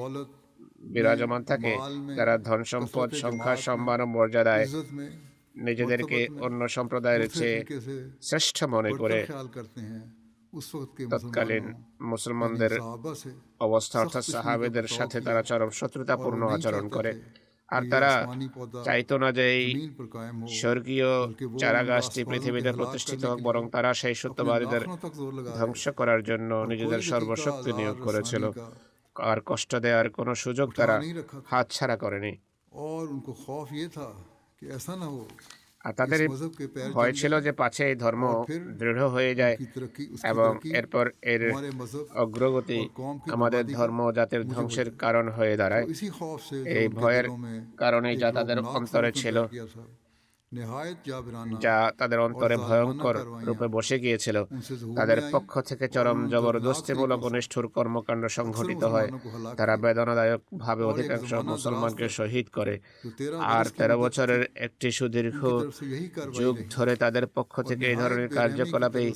S2: दौलत
S3: বিরাজমান থাকে,
S2: মাল মে,
S3: যারা ধন সম্পদ,
S2: কসরতে
S3: সংখ্যা,
S2: জামাত মে,
S3: সম্মান ও মর্যাদায়,
S2: इज्जत में
S3: নিজেদেরকে অন্য সম্প্রদায়ের
S2: दूसरे
S3: চেয়ে
S2: तरीके से
S3: শ্রেষ্ঠ মনে করে
S2: बढ़कर ख्याल करते हैं उस वक्त के
S3: তৎকালীন
S2: मुसलमानों
S3: মুসলমানদের
S2: साहबा से
S3: অবস্থা অর্থাৎ সাহাবেদের সাথে তারা চরম শত্রুতাপূর্ণ আচরণ করে। আর তারা চাইতো না যে এই
S2: जमीन पर कायम हो
S3: স্বর্গীয় চারাগাছটি পৃথিবীতে প্রতিষ্ঠিত হোক, বরং তারা সেই সত্যবাদীদের
S2: आखिरों तक जोर लगाए
S3: ধ্বংস করার জন্য নিজেদের সর্বশক্তি নিয়োগ করেছিল। আর কষ্ট দেওয়ার কোনো সুযোগ তারা হাতছাড়া করেনি।
S2: और उनको खौफ ये था कि ऐसा ना हो
S3: আর তাদের
S2: इस मजहब के पैर
S3: ভয়
S2: चल
S3: ছিল
S2: जाए
S3: যে পাছে এই ধর্ম দৃঢ় হয়ে যায়
S2: की तरक्की उसकी
S3: এবং
S2: तरक्की
S3: এরপর এর
S2: हमारे मजहब
S3: অগ্রগতি আমাদের ধর্ম জাতির ধ্বংসের কারণ হয়ে দাঁড়ায়।
S2: इसी खौफ से
S3: এই
S2: जो उनके
S3: ভয়ের
S2: दिलों में
S3: কারণেই যা তাদের
S2: नाक
S3: অন্তরে
S2: समर्थन
S3: ছিল,
S2: किया था निहायत जाबिराना
S3: যা তাদের অন্তরে ভয়ঙ্কর রূপে বসে গিয়েছিল, তাদের পক্ষ থেকে চরম জবরদস্তিমূলক ও নিষ্ঠুর কর্মকাণ্ড সংঘটিত হয়। তারা বেদনাদায়ক ভাবে অধিকাংশ মুসলমানকে শহীদ করে।
S2: जो 13
S3: আর
S2: बरस की
S3: 13 বছরের একটি সুদীর্ঘ
S2: तरफ से यही कार्रवाई
S3: যুগ
S2: रही
S3: ধরে তাদের পক্ষ থেকে এই ধরনের কার্যকলাপেই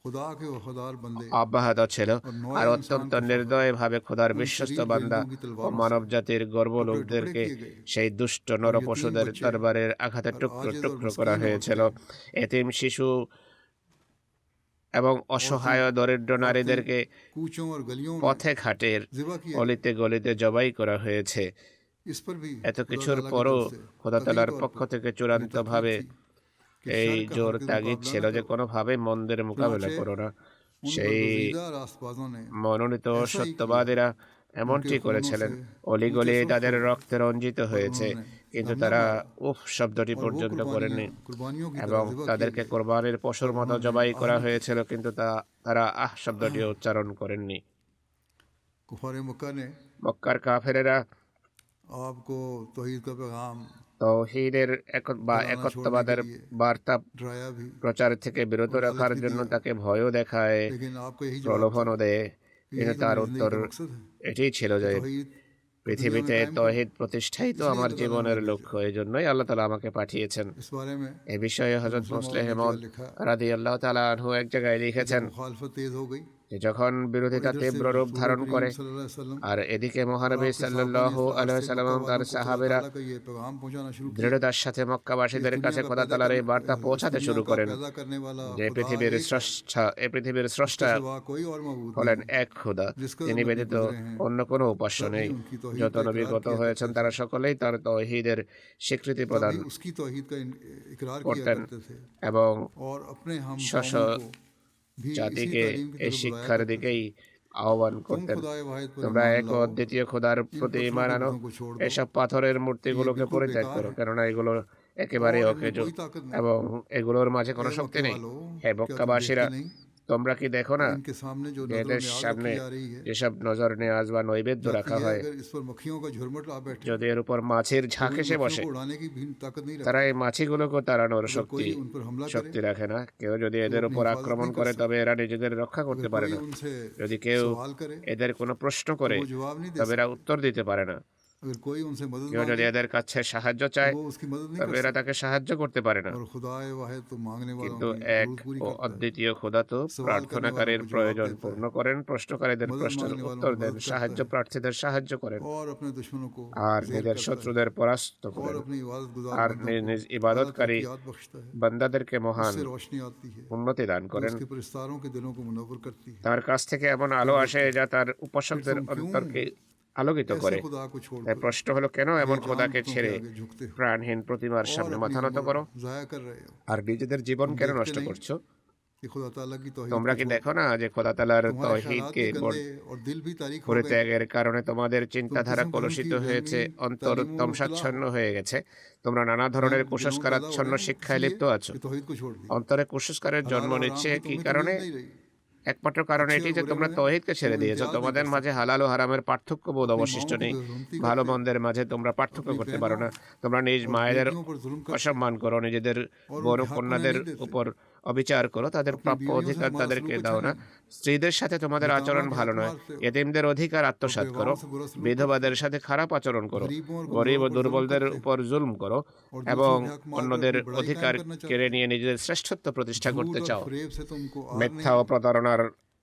S2: खुदा के वफादार बंदे
S3: অব্যাহত ছিল। আর অত্যন্ত নির্দয়ভাবে খোদার বিশ্বস্ত বান্দা ও মানব জাতির গর্ব লোকদেরকে সেই দুষ্ট নরপশুদের তরবারের আঘাতে টুকরো টুকরো করা হয়েছিল। এতিম শিশু এবং অসহায় দরিদ্র নারীদেরকে
S2: कूचों और गलियों में
S3: পথে ঘাটের
S2: जिबा किया
S3: অলিতে গলিতে জবাই করা হয়েছে।
S2: इस पर भी
S3: এত কিছুর পরও খোদা তাআলার পক্ষ থেকে চূড়ান্তভাবে এই জোর তাগিদ ছিল যে কোনোভাবে মন্দের মোকাবেলা করো না। সেই
S2: रास्तबाजों ने
S3: মনোনীত সত্যবাদীরা এমনটি করেছিলেন। অলিগলি তাদের রক্তে রঞ্জিত হয়েছে, কিন্তু তারা উফ শব্দটি পর্যন্ত করেননি।
S2: कुर्बानियों की
S3: এবং তাদেরকে কোরবানির পশুর মতো জবাই করা হয়েছিল, কিন্তু তারা আহ শব্দটি উচ্চারণ করেননি।
S2: कुफार मक्का ने
S3: মক্কার কাফেরেরা
S2: आपको तौहीद का पैगाम
S3: তৌহিদের একত্ববাদের বার্তা
S2: डराया भी,
S3: প্রচার থেকে বিরত রাখার জন্য তাকে ভয়ও দেখায়,
S2: लेकिन आपको यही जवाब
S3: প্রলোভনও দেয়। কিন্তু তার উত্তর
S2: मकसद है
S3: এটাই ছিল যে
S2: तौहीद
S3: পৃথিবীতে তৌহিদ প্রতিষ্ঠাই তো আমার জীবনের লক্ষ্য, এই জন্যই আল্লাহ তাআলা আমাকে পাঠিয়েছেন।
S2: इस बारे में
S3: এ বিষয়ে হযরত মুসলিম মাউদ রাদিয়াল্লাহু তাআলা আনহু এক জায়গায় লিখেছেন
S2: मुखालफत तेज हो गई
S3: যে যখন বিরোধিতা তীব্র রূপ ধারণ করে
S2: सल्लल्लाहु अलैहि वसल्लम
S3: আর এদিকে মহানবী সাল্লাল্লাহু আলাইহি ওয়াসাল্লাম এবং তার সাহাবীরা
S2: का ये पैगाम पहुंचाना शुरू किया
S3: দৃঢ়তার সাথে মক্কাবাসীদের কাছে খোদা তাআলার এই বার্তা পৌঁছাতে শুরু করেন
S2: पैदा करने वाला
S3: যে পৃথিবীর স্রষ্টা
S2: सिवा कोई और मबूद
S3: হলেন এক খোদা, তিনি ব্যতীত অন্য কোনো উপাস্য নেই। যত নবী গত হয়েছেন তারা সকলেই তার তৌহিদের স্বীকৃতি প্রদান
S2: नहीं, उसकी तौहीद का इकरार किया
S3: করতেন
S2: करते थे
S3: এবং
S2: और अपने हम
S3: স্ব
S2: भी इसी
S3: জাতিকে
S2: तालीम की
S3: এই
S2: तरफ
S3: শিক্ষার দিকেই আহ্বান করতেন।
S2: खुदाए वाहिद पर
S3: তোমরা এক ও দ্বিতীয় খোদার প্রতি ঈমান আনো, এসব পাথরের মূর্তিগুলোকে পরিত্যাগ করো, কেননা এগুলো একেবারে অকেজো এবং এগুলোর মাঝে কোনো শক্তি নেই। হে মক্কাবাসীরা, তোমরা কি দেখো না
S2: इनके सामने जो
S3: যে এদের
S2: नजर
S3: সামনে
S2: आ रही है
S3: যেসব নজর নেওয়াজ বা নৈবেদ্য রাখা হয়,
S2: अगर इस पर मक्खियों का झुरमुट आ बैठे
S3: যদি এর উপর মাছির ঝাঁক এসে বসে,
S2: को उड़ाने की भी ताकत नहीं
S3: তারা এই মাছিগুলোকে তাড়ানোর
S2: कोई उन पर हमला करे
S3: শক্তি রাখে না। কেউ যদি এদের উপর আক্রমণ করে তবে এরা নিজেদের রক্ষা করতে পারে
S2: कोई
S3: না।
S2: उनसे
S3: যদি কেউ
S2: सवाल करे
S3: এদের কোনো প্রশ্ন করে
S2: वो जवाब नहीं दे
S3: তবে এরা উত্তর দিতে পারে না।
S2: अगर कोई उनसे मदद
S3: কেউ যদি এদের কাছে সাহায্য চায়
S2: वो उसकी मदद नहीं
S3: তবে এরা তাকে সাহায্য করতে পারে না।
S2: और खुदाए वाहिद तो मांगने वालों
S3: কিন্তু
S2: की
S3: এক
S2: जरूरत पूरी
S3: ও
S2: करता है
S3: অদ্বিতীয় খোদা তো প্রার্থনাকারীর প্রয়োজন পূর্ণ করেন, প্রশ্নকারীদের প্রশ্নের উত্তর দেন, সাহায্য প্রার্থীদের সাহায্য করেন
S2: और अपने दुश्मनों को
S3: আর নিজের শত্রুদের পরাস্ত
S2: और
S3: করেন
S2: अपनी इबादत गुजार
S3: আর নিজ ইবাদতকারী
S2: याद बख्शता है
S3: বান্দাদেরকে মহান
S2: उससे रोशनी आती है
S3: উন্নতি দান করেন।
S2: उसके परिस्तारों के दिलों को मुनव्वर करती है
S3: তার কাছ থেকে এমন আলো আসে যা তার উপাসকদের অন্তরকে আলোকিত করে।
S2: ऐसे खुदा को छोड़
S3: তাই প্রশ্ন হলো, কেন এমন খোদাকে ছেড়ে
S2: आगे झुकते हो
S3: প্রাণহীন প্রতিমার সামনে মাথা নত করো
S2: जाया कर रहे हो
S3: আর নিজেদের জীবন কেন নষ্ট করছো?
S2: कि खुदा ताला की तौहीद
S3: তোমরা কি দেখো না যে খোদা তাআলার
S2: तुम्हारे
S3: তৌহিদকে
S2: ख्यालात भी गंदे और दिल भी तारीख हो गए
S3: পরিত্যাগের কারণে তোমাদের চিন্তাধারা কলুষিত হয়েছে, অন্তর তমসাচ্ছন্ন হয়ে গেছে, তোমরা নানা ধরনের কুসংস্কারাচ্ছন্ন শিক্ষায় লিপ্ত আছো।
S2: कि तौहीद को छोड़ दिया
S3: অন্তরে কুসংস্কারের জন্ম নিচ্ছে কি কারণে? একমাত্র কারণ এটি যে তোমরা তৌহিদকে ছেড়ে দিয়েছো। তোমাদের মাঝে হালাল ও হারামের পার্থক্য বোধ অবশিষ্ট নেই। ভালো মন্দের মাঝে তোমরা পার্থক্য করতে পারো না। তোমরা নিজ মায়েদের অসম্মান করো, নিজেদের বড় কন্যাদের উপর অবিচার করো, তাদের প্রাপ্য অধিকার তাদেরকে দাও না। স্ত্রীদের সাথে তোমাদের আচরণ ভালো নয়, এতিমদের অধিকার আত্মসাৎ করো, বিধবাদের সাথে খারাপ আচরণ করো, গরিব ও দুর্বলদের উপর জুলম করো এবং অন্যদের অধিকার কেড়ে নিয়ে নিজেদের শ্রেষ্ঠত্ব প্রতিষ্ঠা করতে চাও। মিথ্যা ও প্রতারণার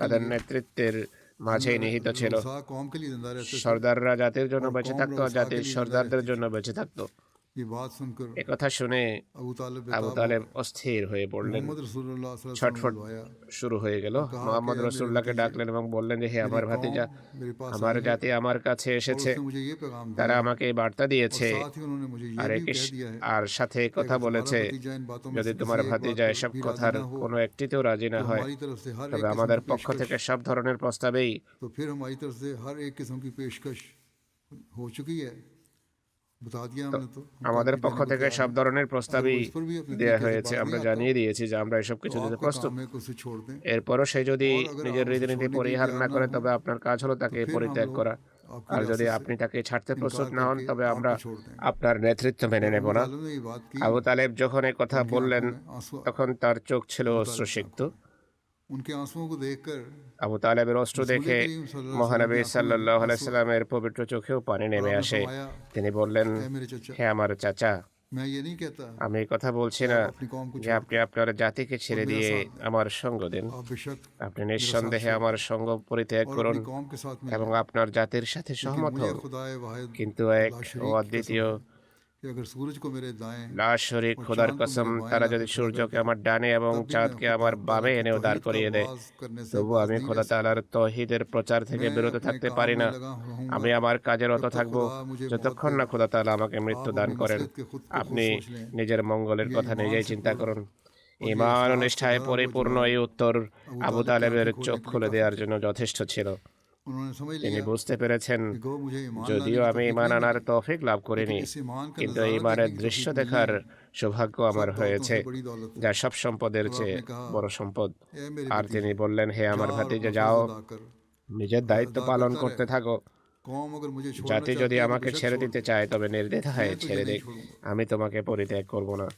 S3: তাদের নেতৃত্বের মাঝেই নিহিত ছিল।
S2: कौम के लिए जिंदा रहते थे
S3: সর্দাররা জাতির জন্য বেঁচে থাকতো আর জাতির সর্দারদের জন্য বেঁচে থাকতো।
S2: ये बात सुनकर
S3: একথা শুনে
S2: अबू तालिब
S3: আবু
S2: बेताब
S3: তালেব অস্থির হয়ে পড়লেন,
S2: मोहम्मद रसूलुल्लाह सल्लल्लाहु अलैहि वसल्लम
S3: ছটফট
S2: को बुलाया
S3: শুরু হয়ে গেল। মোহাম্মদ রসুল্লাহকে ডাকলেন এবং বললেন যে, হে
S2: मेरी
S3: আমার
S2: कौम
S3: ভাতিজা,
S2: मेरे पास
S3: আমার
S2: आई है
S3: জাতি আমার কাছে
S2: और
S3: এসেছে,
S2: उसने मुझे ये पैगाम
S3: তারা
S2: दिया
S3: আমাকে এই বার্তা
S2: और
S3: দিয়েছে
S2: साथ ही उन्होंने मुझे ये
S3: আর
S2: भी
S3: একে
S2: कह दिया है
S3: আর সাথে
S2: कि
S3: কথা
S2: अगर
S3: বলেছে,
S2: तुम्हारा भतीजा इन बातों में
S3: যদি
S2: से
S3: তোমার
S2: किसी एक बात
S3: ভাতিজা
S2: पर
S3: এসব
S2: भी राजी
S3: কথার
S2: ना हो
S3: কোনো একটিতেও রাজি না
S2: तो
S3: হয়,
S2: हमारी तरफ से हर
S3: তবে
S2: एक किस्म
S3: আমাদের
S2: की
S3: পক্ষ
S2: पेशकश
S3: থেকে সব ধরনের প্রস্তাবেই
S2: तो फिर हमारी तरफ से हर एक किस्म की पेशकश हो चुकी है बता दिया हमने तो हम
S3: আমাদের
S2: काफी
S3: পক্ষ
S2: देने को
S3: থেকে
S2: तैयार
S3: সব
S2: हैं
S3: ধরনের প্রস্তাবই
S2: अगर वो इस पर भी अपने
S3: দেয়া
S2: तरीके से
S3: হয়েছে,
S2: बात
S3: আমরা
S2: नहीं
S3: জানিয়ে
S2: आता
S3: দিয়েছি যে আমরা এসব কিছু
S2: तो
S3: দিতে
S2: आपका
S3: প্রস্তুত।
S2: काम है कि उसे छोड़ दें
S3: এরপরও সে যদি
S2: और अगर
S3: নিজের
S2: आप उसे
S3: রীতিনীতি
S2: छोड़ने के लिए
S3: পরিহার না
S2: तैयार
S3: করে,
S2: ना
S3: তবে
S2: हो
S3: আপনার কাজ হলো
S2: तो
S3: তাকে
S2: फिर हम
S3: পরিত্যাগ
S2: लोग
S3: করা।
S2: आपकी
S3: আর যদি
S2: रियासत से
S3: আপনি তাকে ছাড়তে প্রস্তুত
S2: इनकार
S3: না হন,
S2: करके
S3: তবে আমরা
S2: आपको छोड़ दें
S3: আপনার নেতৃত্ব মেনে
S2: जब
S3: নেব
S2: अबू
S3: না।
S2: तालिब ने ये बात की
S3: আবু তালেব যখন এই কথা
S2: उनकी
S3: বললেন,
S2: आंखों में आंसू
S3: তখন তার চোখ ছিল
S2: अबू तालिब की
S3: অশ্রুসিক্ত।
S2: आंखों में उनके आंसुओं को देखकर
S3: আবু তালেবের অশ্রু
S2: रसूल
S3: দেখে
S2: करीम सल्लल्लाहु अलैहि वसल्लम
S3: মহানবী
S2: की आंखों में भी
S3: সাল্লাল্লাহু আলাইহি
S2: आंसू
S3: সাল্লামের পবিত্র চোখেও পানি
S2: और
S3: নেমে
S2: आपने
S3: আসে।
S2: फरमाया
S3: তিনি বললেন,
S2: ऐ मेरे चचा
S3: হে আমার চাচা,
S2: मैं ये नहीं कहता
S3: আমি এই কথা বলছি
S2: कि
S3: না
S2: आप अपनी कौम को
S3: যে
S2: छोड़
S3: আপনি আপনার জাতিকে
S2: और
S3: ছেড়ে
S2: मेरा
S3: দিয়ে
S2: साथ दें
S3: আমার সঙ্গ দিন।
S2: आप बेशक
S3: আপনি
S2: मेरा साथ
S3: নিঃসন্দেহে
S2: छोड़
S3: আমার সঙ্গ পরিত্যাগ
S2: और
S3: করুন
S2: अपनी कौम के साथ मिल
S3: এবং
S2: जाए
S3: আপনার জাতির সাথে
S2: लेकिन
S3: সহমত
S2: मुझे
S3: হন।
S2: खुदाए वाहिद
S3: কিন্তু এক
S2: ला
S3: ও
S2: शरीक की कसम
S3: অদ্বিতীয়
S2: है कि अगर सूरज को मेरे दाएं
S3: লা শরীক
S2: और
S3: খোদার
S2: चांद को
S3: কসম,
S2: मेरे बाएं
S3: তারা
S2: लाकर
S3: যদি
S2: खड़ा कर
S3: সূর্যকে
S2: दे
S3: আমার ডানে এবং
S2: तब भी मैं
S3: চাঁদকে
S2: खुदा
S3: আমার
S2: ताला
S3: বামে
S2: की
S3: এনেও দাঁড়
S2: तौहीद का
S3: করিয়ে দেয়,
S2: वाज करने से
S3: তবু
S2: बाज
S3: আমি
S2: नहीं
S3: খোদা
S2: रह
S3: তাআলার
S2: सकता
S3: তৌহিদের প্রচার থেকে
S2: मैं
S3: বিরত
S2: अपने
S3: থাকতে
S2: काम
S3: পারি
S2: में
S3: না।
S2: लगा
S3: আমি
S2: रहूंगा
S3: আমার কাজে রত
S2: जब तक
S3: থাকবো
S2: खुदा मुझे मौत
S3: যতক্ষণ
S2: दे
S3: না খোদা তাআলা আমাকে মৃত্যু
S2: आप
S3: দান
S2: अपनी
S3: করেন।
S2: मसलहत के खुद को खुद
S3: আপনি
S2: सोच लें
S3: নিজের মঙ্গলের
S2: ये
S3: কথা
S2: ईमान
S3: নিজেই
S2: से
S3: চিন্তা
S2: पूर्ण
S3: করুন।
S2: और ये
S3: ঈমান ও
S2: इखलास से
S3: নিষ্ঠায়
S2: भरा हुआ
S3: পরিপূর্ণ
S2: जवाब
S3: এই উত্তর
S2: अबू
S3: আবু
S2: तालिब की
S3: তালেবের
S2: आंखें
S3: চোখ
S2: खोलने के लिए
S3: খুলে
S2: काफी
S3: দেওয়ার
S2: थे
S3: জন্য যথেষ্ট ছিল।
S2: उन्होंने समझ
S3: তিনি
S2: लिया
S3: বুঝতে পেরেছেন,
S2: कि गो मुझे ईमान लाने
S3: যদিও
S2: की
S3: আমি
S2: तौफीक
S3: ঈমান
S2: नहीं
S3: আনার
S2: मिली
S3: তৌফিক লাভ
S2: लेकिन
S3: করিনি,
S2: इस ईमान का
S3: কিন্তু
S2: नज़ारा
S3: ঈমানের
S2: देखने की
S3: দৃশ্য
S2: तौफीक मिली
S3: দেখার
S2: है
S3: সৌভাগ্য আমার
S2: सब दौलतों
S3: হয়েছে,
S2: से बड़ी दौलत
S3: যা
S2: है
S3: সব সম্পদের
S2: तब
S3: চেয়ে
S2: आपने कहा
S3: বড় সম্পদ।
S2: ए मेरे
S3: আর তিনি
S2: भतीजे
S3: বললেন, হে আমার
S2: जा और
S3: ভাতিজা,
S2: अपना
S3: যাও,
S2: फर्ज अदा कर
S3: নিজের দায়িত্ব
S2: अदा
S3: পালন
S2: करता
S3: করতে
S2: रहे
S3: থাকো।
S2: कौम अगर मुझे छोड़ना
S3: জাতি যদি
S2: चाहती है तो
S3: আমাকে
S2: बेशक
S3: ছেড়ে
S2: छोड़
S3: দিতে
S2: दे
S3: চায়, তবে নির্দ্বিধায়
S2: मैं तुझे
S3: ছেড়ে
S2: नहीं
S3: দেখ,
S2: छोड़ूंगा
S3: আমি তোমাকে পরিত্যাগ করব না।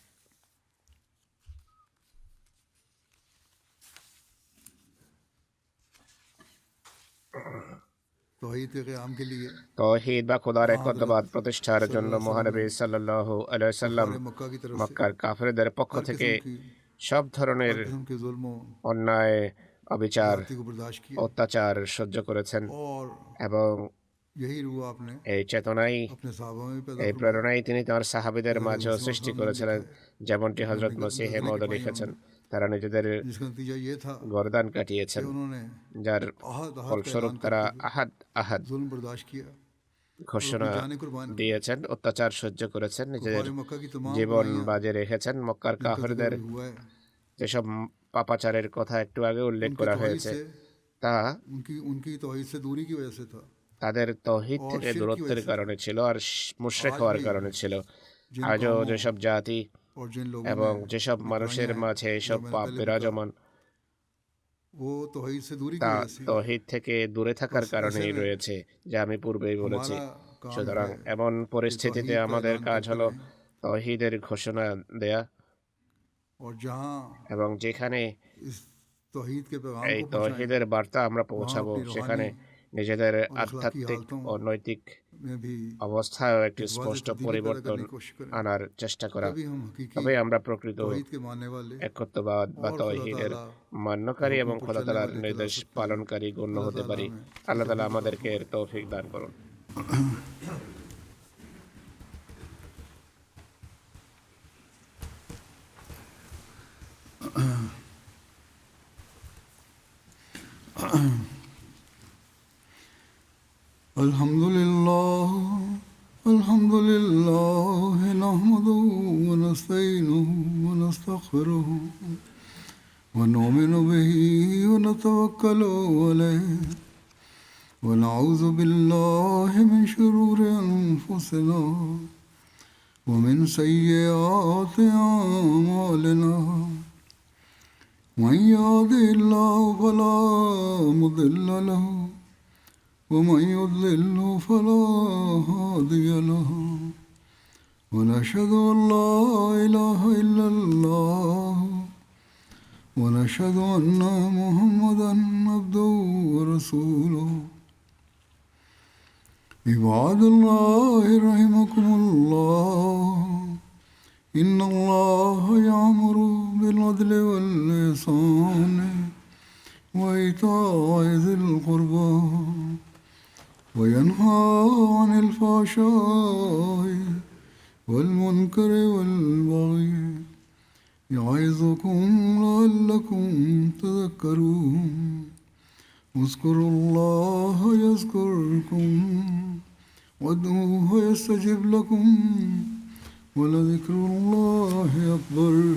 S2: तौहीद के क़याम के लिए
S3: তৌহিদ বা খোদার
S2: हाँ
S3: একত্ববাদ
S2: हज़रत
S3: প্রতিষ্ঠার জন্য
S2: सल्लल्लाहु अलैहि
S3: মহানবী
S2: वसल्लम
S3: সাল্লাল্লাহু আলাইহি সাল্লাম
S2: कुफ़ार मक्का की तरफ से
S3: মক্কার কাফেরদের পক্ষ
S2: हर
S3: থেকে
S2: किस्म की
S3: সব ধরনের
S2: हर किस्म के जुल्म
S3: অন্যায়, অবিচার,
S2: ज़्यादती को बर्दाश्त किया
S3: অত্যাচার সহ্য করেছেন
S2: और
S3: এবং
S2: यही रूह आपने
S3: এই চেতনাই,
S2: अपने साहबा में पैदा
S3: এই
S2: फरमाया
S3: প্রেরণাই তিনি তাঁর সাহাবীদের
S2: हज़रत
S3: মাঝেও
S2: मसीह
S3: সৃষ্টি
S2: मौद ने
S3: করেছিলেন,
S2: लिखा है
S3: যেমনটি হযরত
S2: उन्होंने
S3: মসিহ
S2: गज़लें
S3: মওদ
S2: लिखवाई
S3: লিখেছেন।
S2: उन्होंने
S3: তারা নিজেদের
S2: जिसका नतीजा ये था
S3: গর্দান
S2: कि
S3: কাটিয়েছেন,
S2: उन्होंने
S3: যার
S2: अहद अहद का
S3: ফলস্বরূপ
S2: ऐलान
S3: তারা
S2: करते हुए
S3: আহাদ আহাদ
S2: जुल्म बर्दाश्त किया और
S3: ঘোষণা
S2: अपनी जानें कुर्बान की
S3: দিয়েছেন, অত্যাচার সহ্য করেছেন, নিজেদের
S2: कुफ़ार मक्का की तमाम
S3: জীবন
S2: बुराइयां
S3: বাজে রেখেছেন। মক্কার
S2: जिनका
S3: কাফেরদের
S2: जिक्र हुआ है
S3: যেসব পাপাচারের কথা একটু আগে উল্লেখ
S2: उनकी
S3: করা
S2: तौहीद
S3: হয়েছে,
S2: से
S3: তা
S2: उनकी तौहीद से दूरी की वजह से था
S3: তাদের তৌহিদ
S2: और
S3: থেকে
S2: शिर्क की
S3: দূরত্বের
S2: वजह से
S3: কারণে ছিল আর মুশরিক
S2: आज
S3: হওয়ার
S2: भी
S3: কারণে ছিল।
S2: जिन
S3: আজও
S2: कौमों
S3: যেসব জাতি
S2: और जिन लोगों
S3: এবং
S2: में
S3: যেসব
S2: ये
S3: মানুষের
S2: बुराइयां हैं
S3: মাঝে
S2: जो
S3: এইসব
S2: मैंने
S3: পাপ
S2: पहले बताया
S3: বিরাজমান,
S2: वो तौहीद से दूरी की
S3: তা
S2: वजह से
S3: তৌহিদ থেকে দূরে থাকার
S2: बस
S3: কারণেই
S2: ऐसे में
S3: রয়েছে, যা আমি পূর্বেই বলেছি।
S2: हमारा काम
S3: সুতরাং
S2: है
S3: এমন
S2: कि
S3: পরিস্থিতিতে
S2: तौहीद का
S3: আমাদের
S2: ऐलान
S3: কাজ
S2: करते
S3: হলো
S2: रहें
S3: তৌহিদের ঘোষণা দেয়া,
S2: और जहाँ
S3: এবং যেখানে
S2: इस तौहीद के पैगाम
S3: এই
S2: को पहुँचाएं
S3: তৌহিদের বার্তা আমরা
S2: वहाँ
S3: পৌঁছাবো,
S2: अपनी
S3: সেখানে
S2: रूहानी
S3: নিজেদের
S2: और अखलाकी
S3: আধ্যাত্মিক
S2: हालतों
S3: ও নৈতিক
S2: में भी
S3: অবস্থায়ও একটি
S2: एक वाज़ेह
S3: স্পষ্ট
S2: तब्दीली पैदा
S3: পরিবর্তন
S2: करने की कोशिश करें
S3: আনার চেষ্টা করা।
S2: तभी हम हकीकी
S3: তবেই আমরা প্রকৃত
S2: तौहीद के मानने वाले
S3: একত্ববাদ বা
S2: और खुदा
S3: তৌহিদের
S2: ताला
S3: মান্যকারী
S2: हुक्म
S3: এবং
S2: पर
S3: খোদা
S2: चलने
S3: তাআলার
S2: वाले कहला
S3: নির্দেশ
S2: सकते हैं
S3: পালনকারী গণ্য
S2: अल्लाह
S3: হতে
S2: ताला
S3: পারি।
S2: हमें
S3: আল্লাহ তাআলা
S2: तौहीद अता
S3: আমাদেরকে এর
S2: फरमाए
S3: তৌফিক দান করুন।
S2: الحمد لله نحمده ونستعينه ونستغفره ونؤمن به ونتوكل عليه ونعوذ بالله من شرور أنفسنا ومن سيئات أعمالنا من يهده الله فلا مضل له ومن يضلل فلا هادي له ونشهد أن لا إله إلا الله ونشهد أن محمدا عبده ورسوله عباد الله رحمكم الله إن الله يأمر بالعدل والإحسان وإيتاء ذي القربى وينهى عن الفحشاء والمنكر والبغي يعظكم لعلكم تذكرون اذكروا الله يذكركم وادعوه يستجب لكم ولذكر الله أكبر